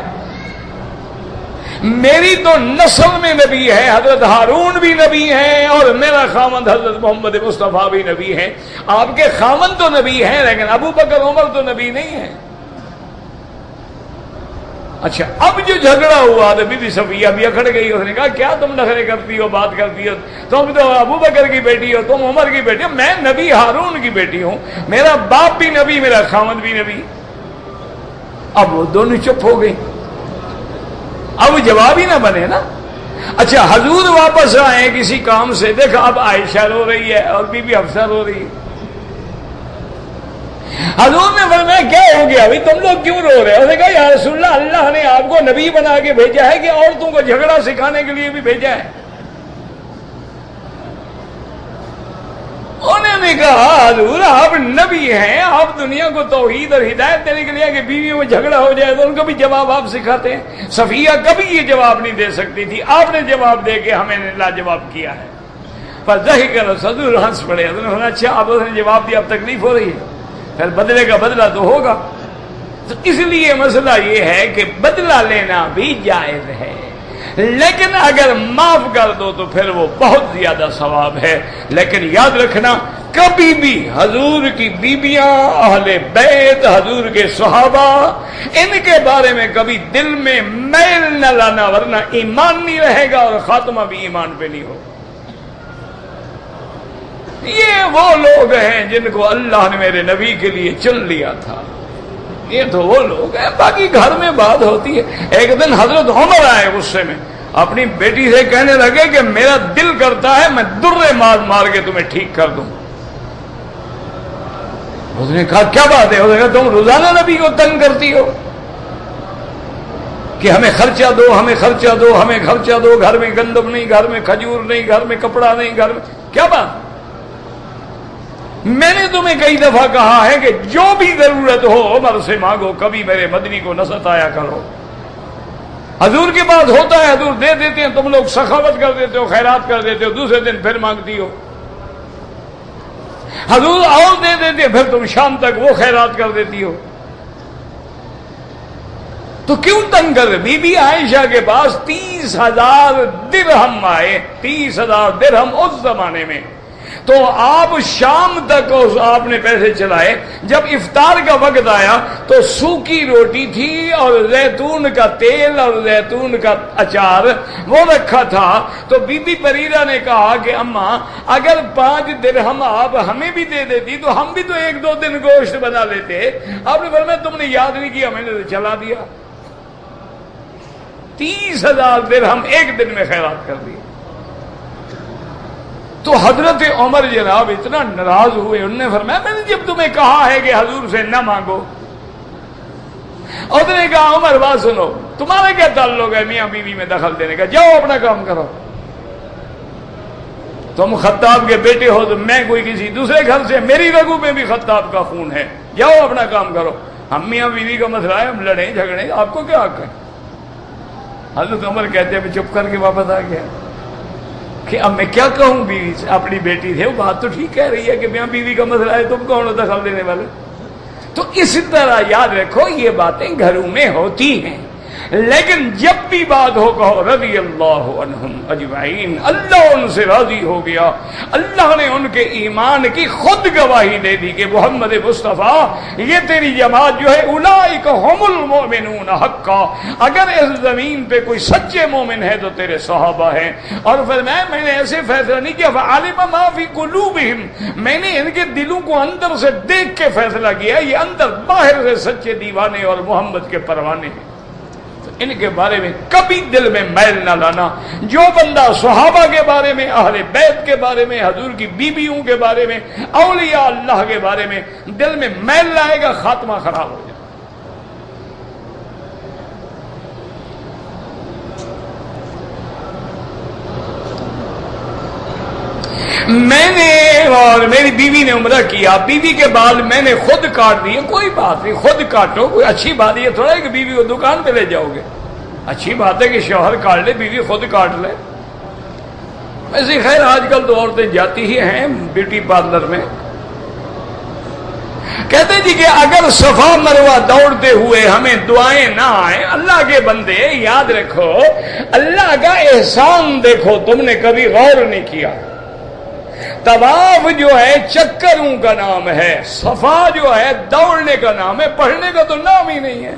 میری تو نسل میں نبی ہے، حضرت ہارون بھی نبی ہے اور میرا خاوند حضرت محمد مصطفیٰ بھی نبی ہے. آپ کے خاوند تو نبی ہیں لیکن ابو بکر عمر تو نبی نہیں ہے. اچھا، اب جو جھگڑا ہوا تو بی بی صفیہ بھی اکھڑ گئی. اس نے کہا کیا تم نخرے کرتی ہو، بات کرتی ہو، تم تو ابو بکر کی بیٹی ہو، تم عمر کی بیٹی ہو، میں نبی ہارون کی بیٹی ہوں، میرا باپ بھی نبی، میرا خاوند بھی نبی. اب وہ دونوں چپ ہو گئی، اب جواب ہی نہ بنے نا. اچھا، حضور واپس آئے کسی کام سے، دیکھا اب عائشہ رو رہی ہے اور بی بی حفصہ رو رہی ہے. حضور نے فرمایا کیا ہو گیا، ابھی تم لوگ کیوں رو رہے ہو؟ اس نے کہا یا رسول اللہ اللہ نے آپ کو نبی بنا کے بھیجا ہے کہ عورتوں کو جھگڑا سکھانے کے لیے بھی بھیجا ہے؟ انہوں نے کہا حضور آپ نبی ہیں، آپ دنیا کو توحید اور ہدایت دینے کے لیے کہ بیویوں میں جھگڑا ہو جائے تو ان کو بھی جواب آپ سکھاتے ہیں. صفیہ کبھی یہ جواب نہیں دے سکتی تھی، آپ نے جواب دے کے ہمیں لاجواب کیا ہے. پر ظاہر حضور ہنس پڑے. حضور نے کہا اچھا اب اس نے جواب دیا، اب تکلیف ہو رہی ہے، پھر بدلے کا بدلہ تو ہوگا. تو اس لیے مسئلہ یہ ہے کہ بدلہ لینا بھی جائز ہے، لیکن اگر معاف کر دو تو پھر وہ بہت زیادہ ثواب ہے. لیکن یاد رکھنا کبھی بھی حضور کی بیویاں، اہل بیت، حضور کے صحابہ، ان کے بارے میں کبھی دل میں میل نہ لانا، ورنہ ایمان نہیں رہے گا اور خاتمہ بھی ایمان پہ نہیں ہوگا. یہ وہ لوگ ہیں جن کو اللہ نے میرے نبی کے لیے چن لیا تھا، یہ تو وہ لوگ ہیں. باقی گھر میں بات ہوتی ہے. ایک دن حضرت عمر آئے غصے میں، اپنی بیٹی سے کہنے لگے کہ میرا دل کرتا ہے میں درے مار مار کے تمہیں ٹھیک کر دوں. اس نے کہا کیا بات ہے؟ اس نے کہا تم روزانہ نبی کو تنگ کرتی ہو کہ ہمیں خرچہ دو، ہمیں خرچہ دو، ہمیں خرچہ دو، گھر میں گندم نہیں، گھر میں کھجور نہیں، گھر میں کپڑا نہیں، گھر میں کیا بات؟ میں نے تمہیں کئی دفعہ کہا ہے کہ جو بھی ضرورت ہو عمر سے مانگو، کبھی میرے مدنی کو نہ ستایا کرو. حضور کے پاس ہوتا ہے، حضور دے دیتے ہیں، تم لوگ سخاوت کر دیتے ہو، خیرات کر دیتے ہو، دوسرے دن پھر مانگتی ہو. حضور اور دے دیتے، پھر تم شام تک وہ خیرات کر دیتی ہو، تو کیوں تنگ کر؟ بی بی عائشہ کے پاس 30,000 درہم آئے، 30,000 درہم اس زمانے میں، تو آپ شام تک آپ نے پیسے چلائے. جب افطار کا وقت آیا تو سوکھی روٹی تھی اور زیتون کا تیل اور زیتون کا اچار وہ رکھا تھا. تو بی بی پریرہ نے کہا کہ اماں اگر 5 درہم آپ ہمیں بھی دے دیتی تو ہم بھی تو 1-2 دن گوشت بنا لیتے. آپ نے فرمایا تم نے یاد نہیں کیا، میں نے تو چلا دیا. 30,000 درہم ایک دن میں خیرات کر دی. تو حضرت عمر جناب اتنا ناراض ہوئے، انہوں نے فرمایا میں نے جب تمہیں کہا ہے کہ حضور سے نہ مانگو. اس نے کہا عمر بات سنو، تمہارا کیا تعلق ہے میاں بیوی میں دخل دینے کا؟ جاؤ اپنا کام کرو. تم خطاب کے بیٹے ہو تو میں کوئی کسی دوسرے گھر سے، میری رگوں میں بھی خطاب کا خون ہے، جاؤ اپنا کام کرو. ہم میاں بیوی کا مسئلہ ہے، ہم لڑیں جھگڑیں، آپ کو کیا حق ہے؟ حضرت عمر کہتے ہیں میں چپ کر کے واپس آ گیا کہ اب میں کیا کہوں بیوی سے. اپنی بیٹی تھے، وہ بات تو ٹھیک کہہ رہی ہے کہ میاں بیوی کا مسئلہ ہے، تم کون ہو دخل دینے والے؟ تو اس طرح یاد رکھو یہ باتیں گھروں میں ہوتی ہیں، لیکن جب بھی بات ہو کہو رضی اللہ عنہم اجمعین، اللہ ان سے راضی ہو گیا. اللہ نے ان کے ایمان کی خود گواہی دے دی کہ محمد مصطفیٰ یہ تیری جماعت جو ہے اولئک هم المؤمنون حقا، اگر اس زمین پہ کوئی سچے مومن ہے تو تیرے صحابہ ہیں. اور فرمایا میں نے ایسے فیصلہ نہیں کیا فعلم ما فی قلوبہم، میں نے ان کے دلوں کو اندر سے دیکھ کے فیصلہ کیا، یہ اندر باہر سے سچے دیوانے اور محمد کے پروانے ہیں. ان کے بارے میں کبھی دل میں میل نہ لانا. جو بندہ صحابہ کے بارے میں، اہل بیت کے بارے میں، حضور کی بیویوں کے بارے میں، اولیاء اللہ کے بارے میں دل میں میل لائے گا، خاتمہ خراب ہو جائے. میں نے اور میری بیوی نے عمرہ کیا، بیوی کے بال میں نے خود کاٹ دیے. کوئی بات نہیں، خود کاٹو، کوئی اچھی بات یہ تھوڑا ہے کہ بیوی کو دکان پہ لے جاؤ گے. اچھی بات ہے کہ شوہر کاٹ لے، بیوی خود کاٹ لے. ویسے خیر آج کل تو عورتیں جاتی ہی ہیں بیوٹی پارلر میں. کہتے جی کہ اگر صفا مروہ دوڑتے ہوئے ہمیں دعائیں نہ آئیں، اللہ کے بندے یاد رکھو اللہ کا احسان دیکھو. تم نے کبھی غور نہیں کیا، طواف جو ہے چکروں کا نام ہے، صفا جو ہے دوڑنے کا نام ہے، پڑھنے کا تو نام ہی نہیں ہے.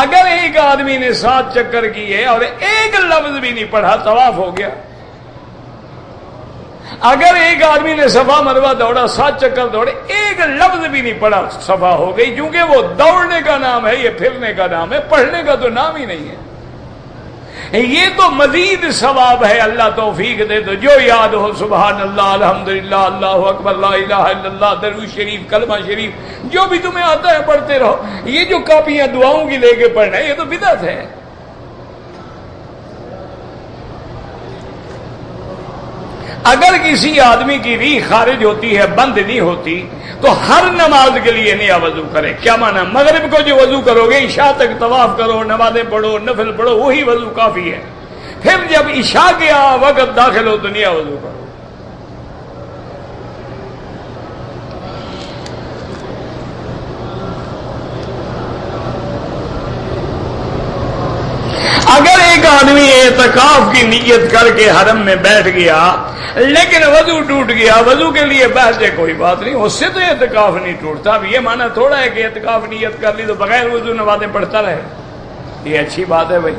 اگر ایک آدمی نے 7 چکر کیے اور ایک لفظ بھی نہیں پڑھا طواف ہو گیا. اگر ایک آدمی نے صفا مروہ دوڑا، 7 چکر دوڑے، ایک لفظ بھی نہیں پڑھا، صفا ہو گئی، کیونکہ وہ دوڑنے کا نام ہے، یہ پھرنے کا نام ہے، پڑھنے کا تو نام ہی نہیں ہے. یہ تو مزید ثواب ہے. اللہ توفیق دے تو جو یاد ہو سبحان اللہ، الحمدللہ، اللہ اکبر، لا الہ الا اللہ، درود شریف، کلمہ شریف، جو بھی تمہیں آتا ہے پڑھتے رہو. یہ جو کاپیاں دعاؤں کی لے کے پڑھنا ہے یہ تو بدعت ہے. اگر کسی آدمی کی ریح خارج ہوتی ہے، بند نہیں ہوتی، تو ہر نماز کے لیے نیا وضو کرے. کیا معنی؟ مغرب کو جو وضو کرو گے عشاء تک طواف کرو، نمازیں پڑھو، نفل پڑھو، وہی وضو کافی ہے. پھر جب عشاء کے وقت داخل ہو تو نیا وضو کرو. اگر ایک آدمی اعتکاف کی نیت کر کے حرم میں بیٹھ گیا لیکن وضو ٹوٹ گیا، وضو کے لیے بحث ہے، کوئی بات نہیں، اس سے تو اعتکاف نہیں ٹوٹتا. اب یہ معنی تھوڑا ہے کہ اعتکاف نیت کر لی تو بغیر وضو نمازیں پڑھتا رہے. یہ اچھی بات ہے بھائی.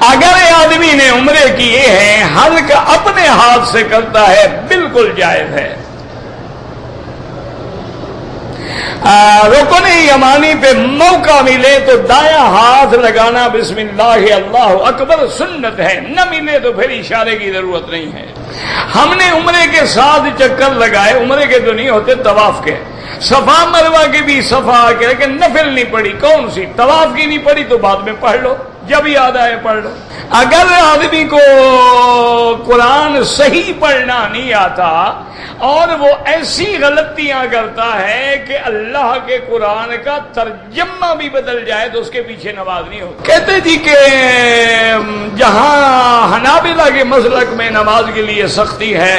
اگر آدمی نے عمرے کیے ہیں، حلق اپنے ہاتھ سے کرتا ہے، بالکل جائز ہے. رکن یمانی پہ موقع ملے تو دایاں ہاتھ لگانا بسم اللہ اللہ اکبر سنت ہے، نہ ملے تو پھر اشارے کی ضرورت نہیں ہے. ہم نے عمرے کے 7 چکر لگائے، عمرے کے تو نہیں ہوتے، طواف کے. صفا مروہ کی بھی صفا کے، لیکن نفل نہیں پڑھی. کون سی؟ طواف کی نہیں پڑھی تو بعد میں پڑھ لو، جب یاد آئے پڑھ لو. اگر آدمی کو قرآن صحیح پڑھنا نہیں آتا اور وہ ایسی غلطیاں کرتا ہے کہ اللہ کے قرآن کا ترجمہ بھی بدل جائے تو اس کے پیچھے نماز نہیں ہوتی. کہتے جی کہ جہاں حنابلہ کے مسلک میں نماز کے لیے سختی ہے،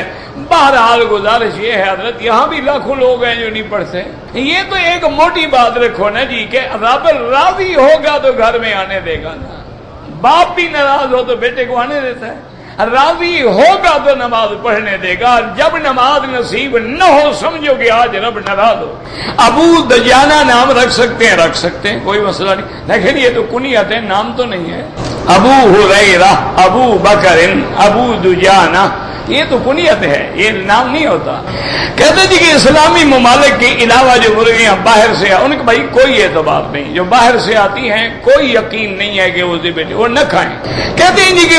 بہرحال گزارش یہ ہے حضرت یہاں بھی لاکھوں لوگ ہیں جو نہیں پڑھتے. یہ تو ایک موٹی بات رکھو نا جی کہ رب راضی ہوگا تو گھر میں آنے دے گا نا. باپ بھی ناراض ہو تو بیٹے کو آنے دیتا ہے. راضی ہوگا تو نماز پڑھنے دے گا. جب نماز نصیب نہ ہو سمجھو کہ آج رب ناراض ہو. ابو دجانہ نام رکھ سکتے ہیں کوئی مسئلہ نہیں، لیکن یہ تو کنیت ہے، نام تو نہیں ہے. ابو ہریرہ، ابو بکر، ابو دجانہ، یہ تو کنیت ہے، یہ نام نہیں ہوتا. کہتے جی کہ اسلامی ممالک کے علاوہ جو مرغیاں باہر سے ان کا بھائی کوئی اعتبار نہیں، جو باہر سے آتی ہیں کوئی یقین نہیں ہے کہ وہ نہ کھائیں. کہتے ہیں جی کہ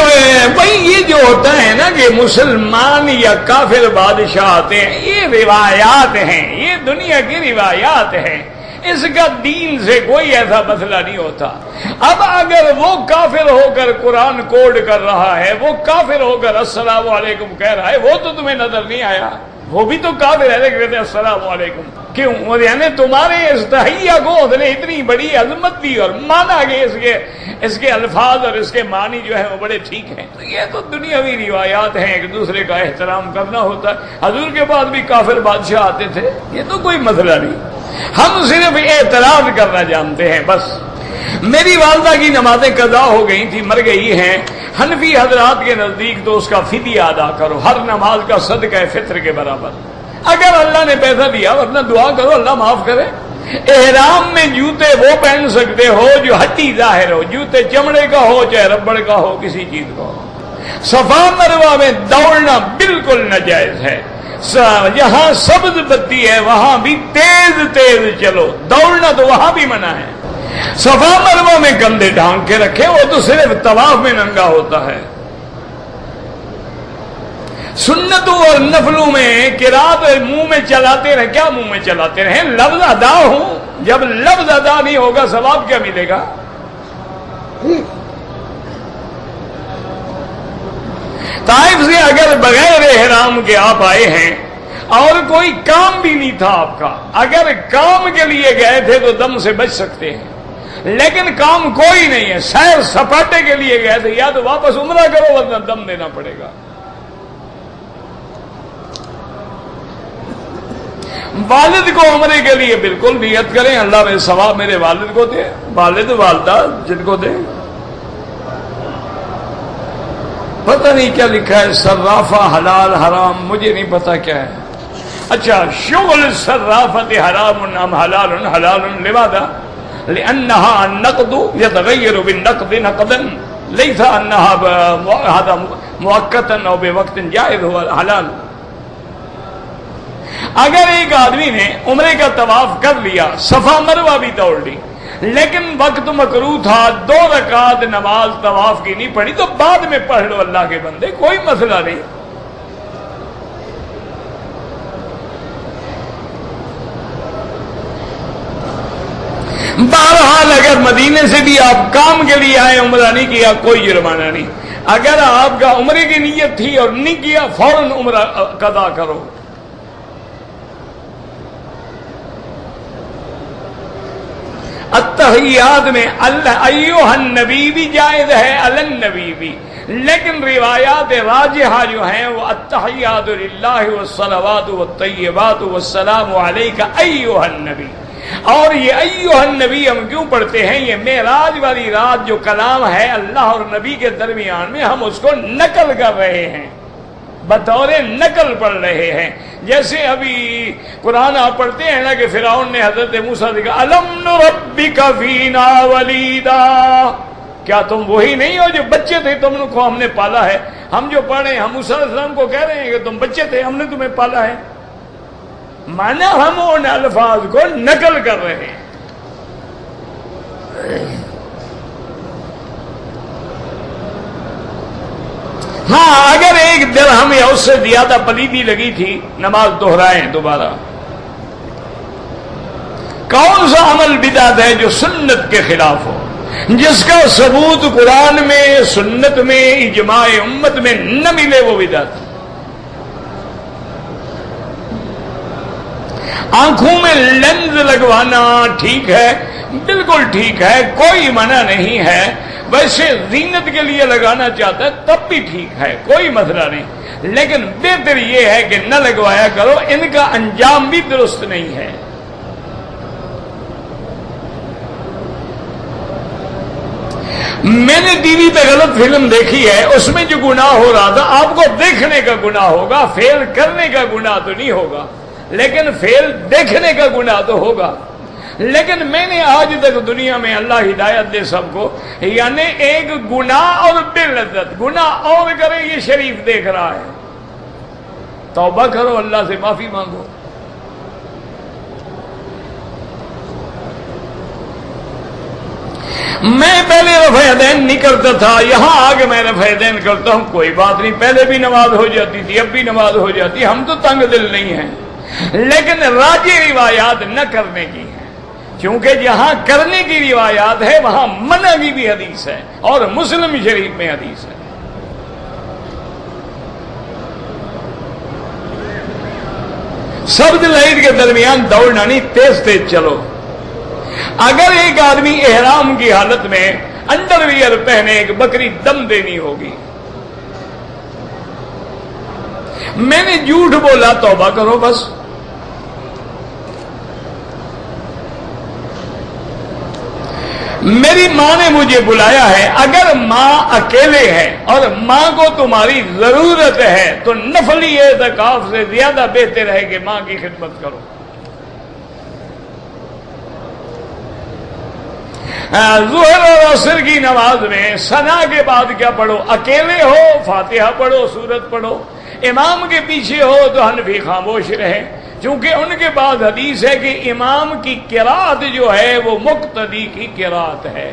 بھائی یہ جو ہوتا ہے نا کہ مسلمان یا کافر بادشاہ آتے ہیں، یہ روایات ہیں، یہ دنیا کی روایات ہیں، اس کا دین سے کوئی ایسا مسئلہ نہیں ہوتا. اب اگر وہ کافر ہو کر قرآن کوڈ کر رہا ہے، وہ کافر ہو کر السلام علیکم کہہ رہا ہے، وہ تو تمہیں نظر نہیں آیا، وہ بھی تو کافر ہے لیکن کہتے ہیں السلام علیکم. کیوں؟ یعنی تمہارے اس تحیہ کو اس نے اتنی بڑی عظمت دی اور مانا کہ اس کے الفاظ اور اس کے معنی جو ہے وہ بڑے ٹھیک ہیں. تو یہ تو دنیاوی روایات ہیں، ایک دوسرے کا احترام کرنا ہوتا ہے. حضور کے بعد بھی کافر بادشاہ آتے تھے، یہ تو کوئی مسئلہ نہیں. ہم صرف اعتراض کرنا جانتے ہیں بس. میری والدہ کی نمازیں قضا ہو گئی تھی، مر گئی ہیں. حنفی حضرات کے نزدیک تو اس کا فدیہ ادا کرو، ہر نماز کا صدقہ فطر کے برابر. اگر اللہ نے پیسہ دیا ورنہ دعا کرو اللہ معاف کرے. احرام میں جوتے وہ پہن سکتے ہو جو ہڈی ظاہر ہو، جوتے چمڑے کا ہو چاہے ربڑ کا ہو، کسی چیز کا ہو. صفا مروہ میں دوڑنا بالکل ناجائز ہے. جہاں سبز بتی ہے وہاں بھی تیز تیز چلو، دوڑنا تو وہاں بھی منع ہے. صفا مروہ میں کندھے ڈھانک کے رکھے، وہ تو صرف طواف میں ننگا ہوتا ہے. سنتوں اور نفلوں میں قرات منہ میں چلاتے رہے. کیا منہ میں چلاتے رہے؟ لفظ ادا ہوں. جب لفظ ادا نہیں ہوگا ثواب کیا ملے گا؟ طائف سے اگر بغیر احرام کے آپ آئے ہیں اور کوئی کام بھی نہیں تھا آپ کا، اگر کام کے لیے گئے تھے تو دم سے بچ سکتے ہیں، لیکن کام کوئی نہیں ہے، سیر سپاٹے کے لیے گئے تھے، یا تو واپس عمرہ کرو ورنہ دم دینا پڑے گا. والد کو عمرے کے لیے بالکل نیت کریں، اللہ میں ثواب میرے والد کو دے، والد والدہ جن کو دے. پتہ نہیں کیا لکھا ہے، صرافہ حلال حرام مجھے نہیں پتا کیا ہے. اچھا، شغل صرافت حرام ام حلال؟ حلال. لماذا؟ لأنها النقد يتغير بالنقد نقدا ليس أنها هذا مؤقتا أو بوقت جائز، هو حلال. اگر ایک آدمی نے عمرے کا طواف کر لیا، صفا مروہ بھی دوڑ لی، لیکن وقت مکروہ تھا، 2 رکعت نماز طواف کی نہیں پڑھی، تو بعد میں پڑھ لو اللہ کے بندے، کوئی مسئلہ نہیں. بہرحال اگر مدینے سے بھی آپ کام کے لیے آئے، عمرہ نہیں کیا، کوئی جرمانہ نہیں. اگر آپ کا عمرے کی نیت تھی اور نہیں کیا، فوراً عمرہ قضا کرو. التحیات میں اللہ ایھا النبی بھی جائز ہے، النبی بھی، لیکن روایات راجحہ جو ہیں وہ التحیات للہ والصلوات والطیبات والسلام علیک ایھا النبی. اور یہ ایھا النبی ہم کیوں پڑھتے ہیں؟ یہ معراج والی رات جو کلام ہے اللہ اور نبی کے درمیان میں، ہم اس کو نقل کر رہے ہیں، بطور نقل پڑھ رہے ہیں. جیسے ابھی قرآن آپ پڑھتے ہیں نا کہ فرعون نے حضرت موسیٰ سے کہا الم نربک فینا ولیدا، کیا تم وہی نہیں ہو جو بچے تھے، تم کو ہم نے پالا ہے. ہم جو پڑھ رہے ہیں، ہم موسیٰ علیہ السلام کو کہہ رہے ہیں کہ تم بچے تھے، ہم نے تمہیں پالا ہے. مانا ہم ان الفاظ کو نقل کر رہے ہیں. ہاں، اگر ایک درہم یا اس سے زیادہ پلیدی لگی تھی، نماز دہرائیں دوبارہ. کون سا عمل بدعت ہے جو سنت کے خلاف ہو، جس کا ثبوت قرآن میں، سنت میں، اجماع امت میں نہ ملے، وہ بدعت. آنکھوں میں لینز لگوانا ٹھیک ہے، بالکل ٹھیک ہے، کوئی منع نہیں ہے، ویسے زینت کے لیے لگانا چاہتا ہے تب بھی ٹھیک ہے، کوئی مسئلہ نہیں، لیکن بہتر یہ ہے کہ نہ لگوایا کرو، ان کا انجام بھی درست نہیں ہے۔ میں نے ٹی وی پہ غلط فلم دیکھی ہے، اس میں جو گناہ ہو رہا تھا، آپ کو دیکھنے کا گناہ ہوگا، فیل کرنے کا گناہ تو نہیں ہوگا، لیکن فیل دیکھنے کا گناہ تو ہوگا۔ لیکن میں نے آج تک دنیا میں، اللہ ہدایت دے سب کو، یعنی ایک گناہ اور بے لذت، گناہ اور کرے یہ شریف دیکھ رہا ہے، توبہ کرو، اللہ سے معافی مانگو۔ میں پہلے رفع یدین نہیں کرتا تھا، یہاں آ کے میں رفع یدین کرتا ہوں، کوئی بات نہیں، پہلے بھی نماز ہو جاتی تھی، اب بھی نماز ہو جاتی، ہم تو تنگ دل نہیں ہیں، لیکن راجی روایات نہ کرنے کی ہے، کیونکہ جہاں کرنے کی روایات ہے وہاں منع کی بھی حدیث ہے، اور مسلم شریف میں حدیث ہے۔ سبز لائٹ کے درمیان دوڑنا نہیں، تیز تیز چلو۔ اگر ایک آدمی احرام کی حالت میں انڈر ویئر پہنے، ایک بکری دم دینی ہوگی، میں نے جھوٹ بولا، توبہ کرو بس۔ میری ماں نے مجھے بلایا ہے، اگر ماں اکیلے ہے اور ماں کو تمہاری ضرورت ہے تو نفلی اعتکاف سے زیادہ بہتر ہے کہ ماں کی خدمت کرو۔ ظہر اور عصر کی نماز میں ثنا کے بعد کیا پڑھو؟ اکیلے ہو فاتحہ پڑھو، سورت پڑھو، امام کے پیچھے ہو تو حنفی خاموش رہے، چونکہ ان کے بعد حدیث ہے کہ امام کی قرات جو ہے وہ مقتدی کی قرات ہے۔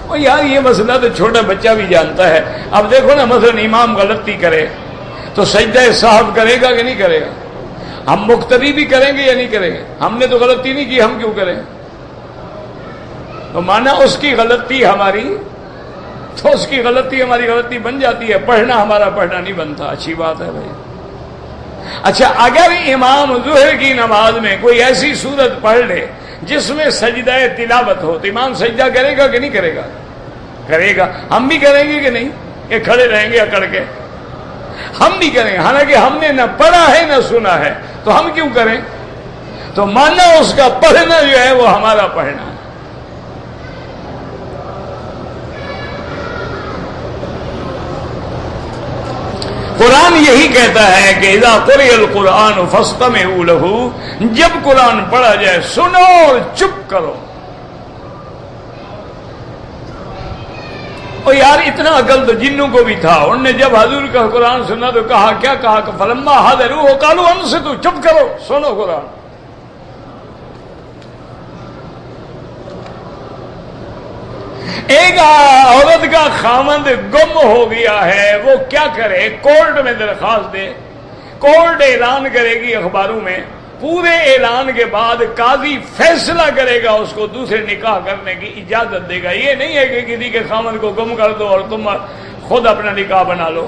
اور یار یہ مسئلہ تو چھوٹا بچہ بھی جانتا ہے۔ اب دیکھو نا، مثلا امام غلطی کرے تو سجدہ سہو کرے گا کہ نہیں کرے گا؟ ہم مقتدی بھی کریں گے یا نہیں کریں گے؟ ہم نے تو غلطی نہیں کی، ہم کیوں کریں؟ تو مانا اس کی غلطی ہماری، تو اس کی غلطی ہماری غلطی بن جاتی ہے، پڑھنا ہمارا پڑھنا نہیں بنتا۔ اچھی بات ہے بھائی۔ اچھا، اگر امام ظہر کی نماز میں کوئی ایسی سورت پڑھ لے جس میں سجدہ تلاوت ہو تو امام سجدہ کرے گا کہ نہیں کرے گا؟ کرے گا۔ ہم بھی کریں گے کہ نہیں؟ کہ کھڑے رہیں گے اکڑ کے؟ ہم بھی کریں گے، حالانکہ ہم نے نہ پڑھا ہے نہ سنا ہے، تو ہم کیوں کریں؟ تو ماننا اس کا پڑھنا جو ہے وہ ہمارا پڑھنا ہے۔ قرآن یہی کہتا ہے کہ اذا قرئ القرآن فاستمعوا له، جب قرآن پڑھا جائے سنو اور چپ کرو۔ اور یار اتنا عقل تو جنوں کو بھی تھا، انہوں نے جب حضور کا قرآن سنا تو کہا کیا کہا کہ فلما حضروہ قالوا انصتوا، چپ کرو، سنو قرآن۔ ایک عورت کا خامند گم ہو گیا ہے، وہ کیا کرے؟ کورٹ میں درخواست دے، کورٹ اعلان کرے گی اخباروں میں، پورے اعلان کے بعد قاضی فیصلہ کرے گا، اس کو دوسرے نکاح کرنے کی اجازت دے گا۔ یہ نہیں ہے کہ کسی کے خامند کو گم کر دو اور تم خود اپنا نکاح بنا لو۔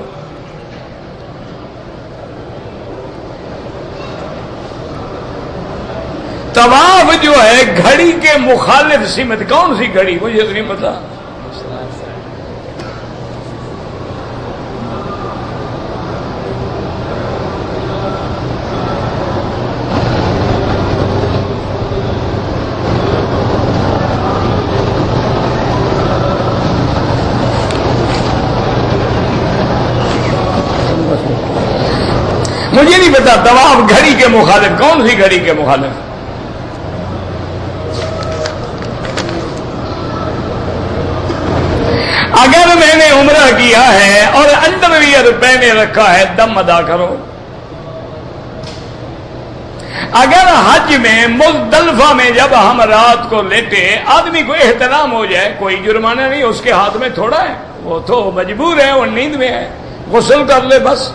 طواف جو ہے گھڑی کے مخالف سمت، کون سی گھڑی مجھے تو نہیں پتا، مجھے نہیں پتا طواف گھڑی کے مخالف، کون سی گھڑی کے مخالف؟ اگر میں نے عمرہ کیا ہے اور انڈر ویئر پہنے رکھا ہے، دم ادا کرو۔ اگر حج میں مزدلفہ میں جب ہم رات کو لیٹے، آدمی کو احترام ہو جائے، کوئی جرمانہ نہیں، اس کے ہاتھ میں تھوڑا ہے، وہ تو مجبور ہے، وہ نیند میں ہے، غسل کر لے بس۔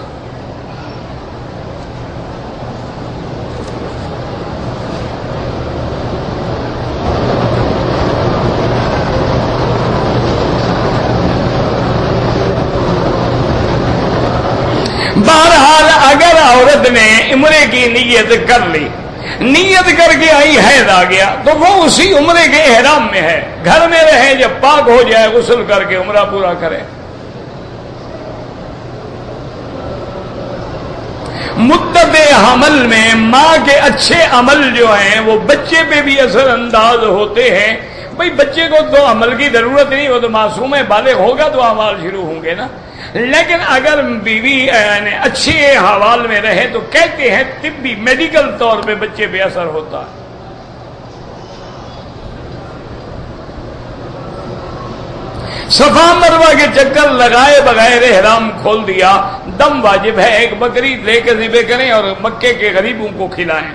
بہرحال اگر عورت عورت نے عمرے کی نیت کر لی، نیت کر کے آئی، حیض آ گیا، تو وہ اسی عمرے کے احرام میں ہے، گھر میں رہے، جب پاک ہو جائے غسل کر کے عمرہ پورا کرے۔ مدت حمل میں ماں کے اچھے عمل جو ہیں وہ بچے پہ بھی اثر انداز ہوتے ہیں۔ بھئی بچے کو تو عمل کی ضرورت نہیں، وہ تو معصوم ہے، بالغ ہوگا تو اعمال شروع ہوں گے نا، لیکن اگر بیوی اچھے حوال میں رہے تو کہتے ہیں طبی میڈیکل طور پہ بچے پہ اثر ہوتا ہے۔ صفا مروہ کے چکر لگائے بغیر احرام کھول دیا، دم واجب ہے، ایک بکری لے کے ذبح کریں اور مکے کے غریبوں کو کھلائیں۔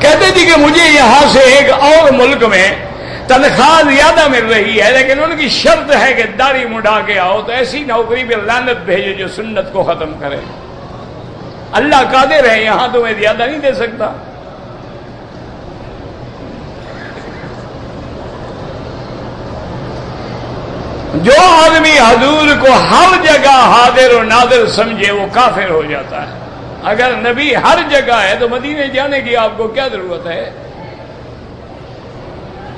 کہتے تھے کہ مجھے یہاں سے ایک اور ملک میں تنخواہ زیادہ مل رہی ہے، لیکن ان کی شرط ہے کہ داڑھی مڈا کے آؤ، تو ایسی نوکری پہ لعنت بھیجو جو سنت کو ختم کرے۔ اللہ قادر ہے، یہاں تو میں زیادہ نہیں دے سکتا۔ جو آدمی حضور کو ہر جگہ حاضر و ناظر سمجھے وہ کافر ہو جاتا ہے۔ اگر نبی ہر جگہ ہے تو مدینے جانے کی آپ کو کیا ضرورت ہے؟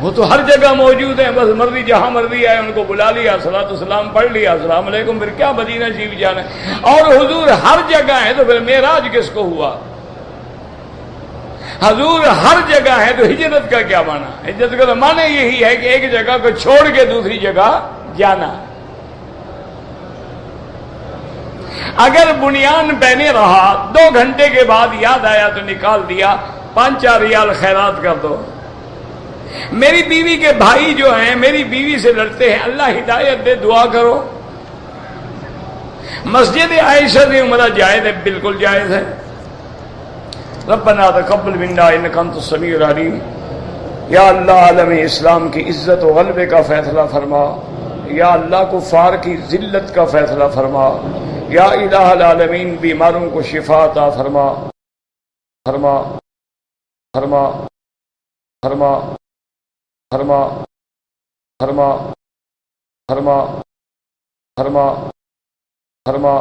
وہ تو ہر جگہ موجود ہیں، بس مرضی جہاں مرضی آئے ان کو بلا لیا، صلاۃ والسلام پڑھ لیا، السلام علیکم، پھر کیا مدینہ شریف جانا ہے؟ اور حضور ہر جگہ ہے تو پھر معراج کس کو ہوا؟ حضور ہر جگہ ہے تو ہجرت کا کیا معنی؟ ہجرت کا تو معنی یہی ہے کہ ایک جگہ کو چھوڑ کے دوسری جگہ جانا۔ اگر بنیان پہنے رہا، 2 گھنٹے کے بعد یاد آیا تو نکال دیا، 5-4 ریال خیرات کر دو۔ میری بیوی کے بھائی جو ہیں میری بیوی سے لڑتے ہیں، اللہ ہدایت دے، دعا کرو۔ مسجد عائشہ سے عمرہ جائز ہے، بالکل جائز ہے۔ ربنا تقبل منا انک انت السمیع العلیم۔ یا اللہ عالم اسلام کی عزت و غلبے کا فیصلہ فرما، یا اللہ کفار کی ذلت کا فیصلہ فرما، یا الہ العالمین بیماروں کو شفا عطا فرما فرما فرما فرما فرما فرما فرما فرما فرما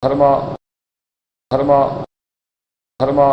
فرما فرما فرما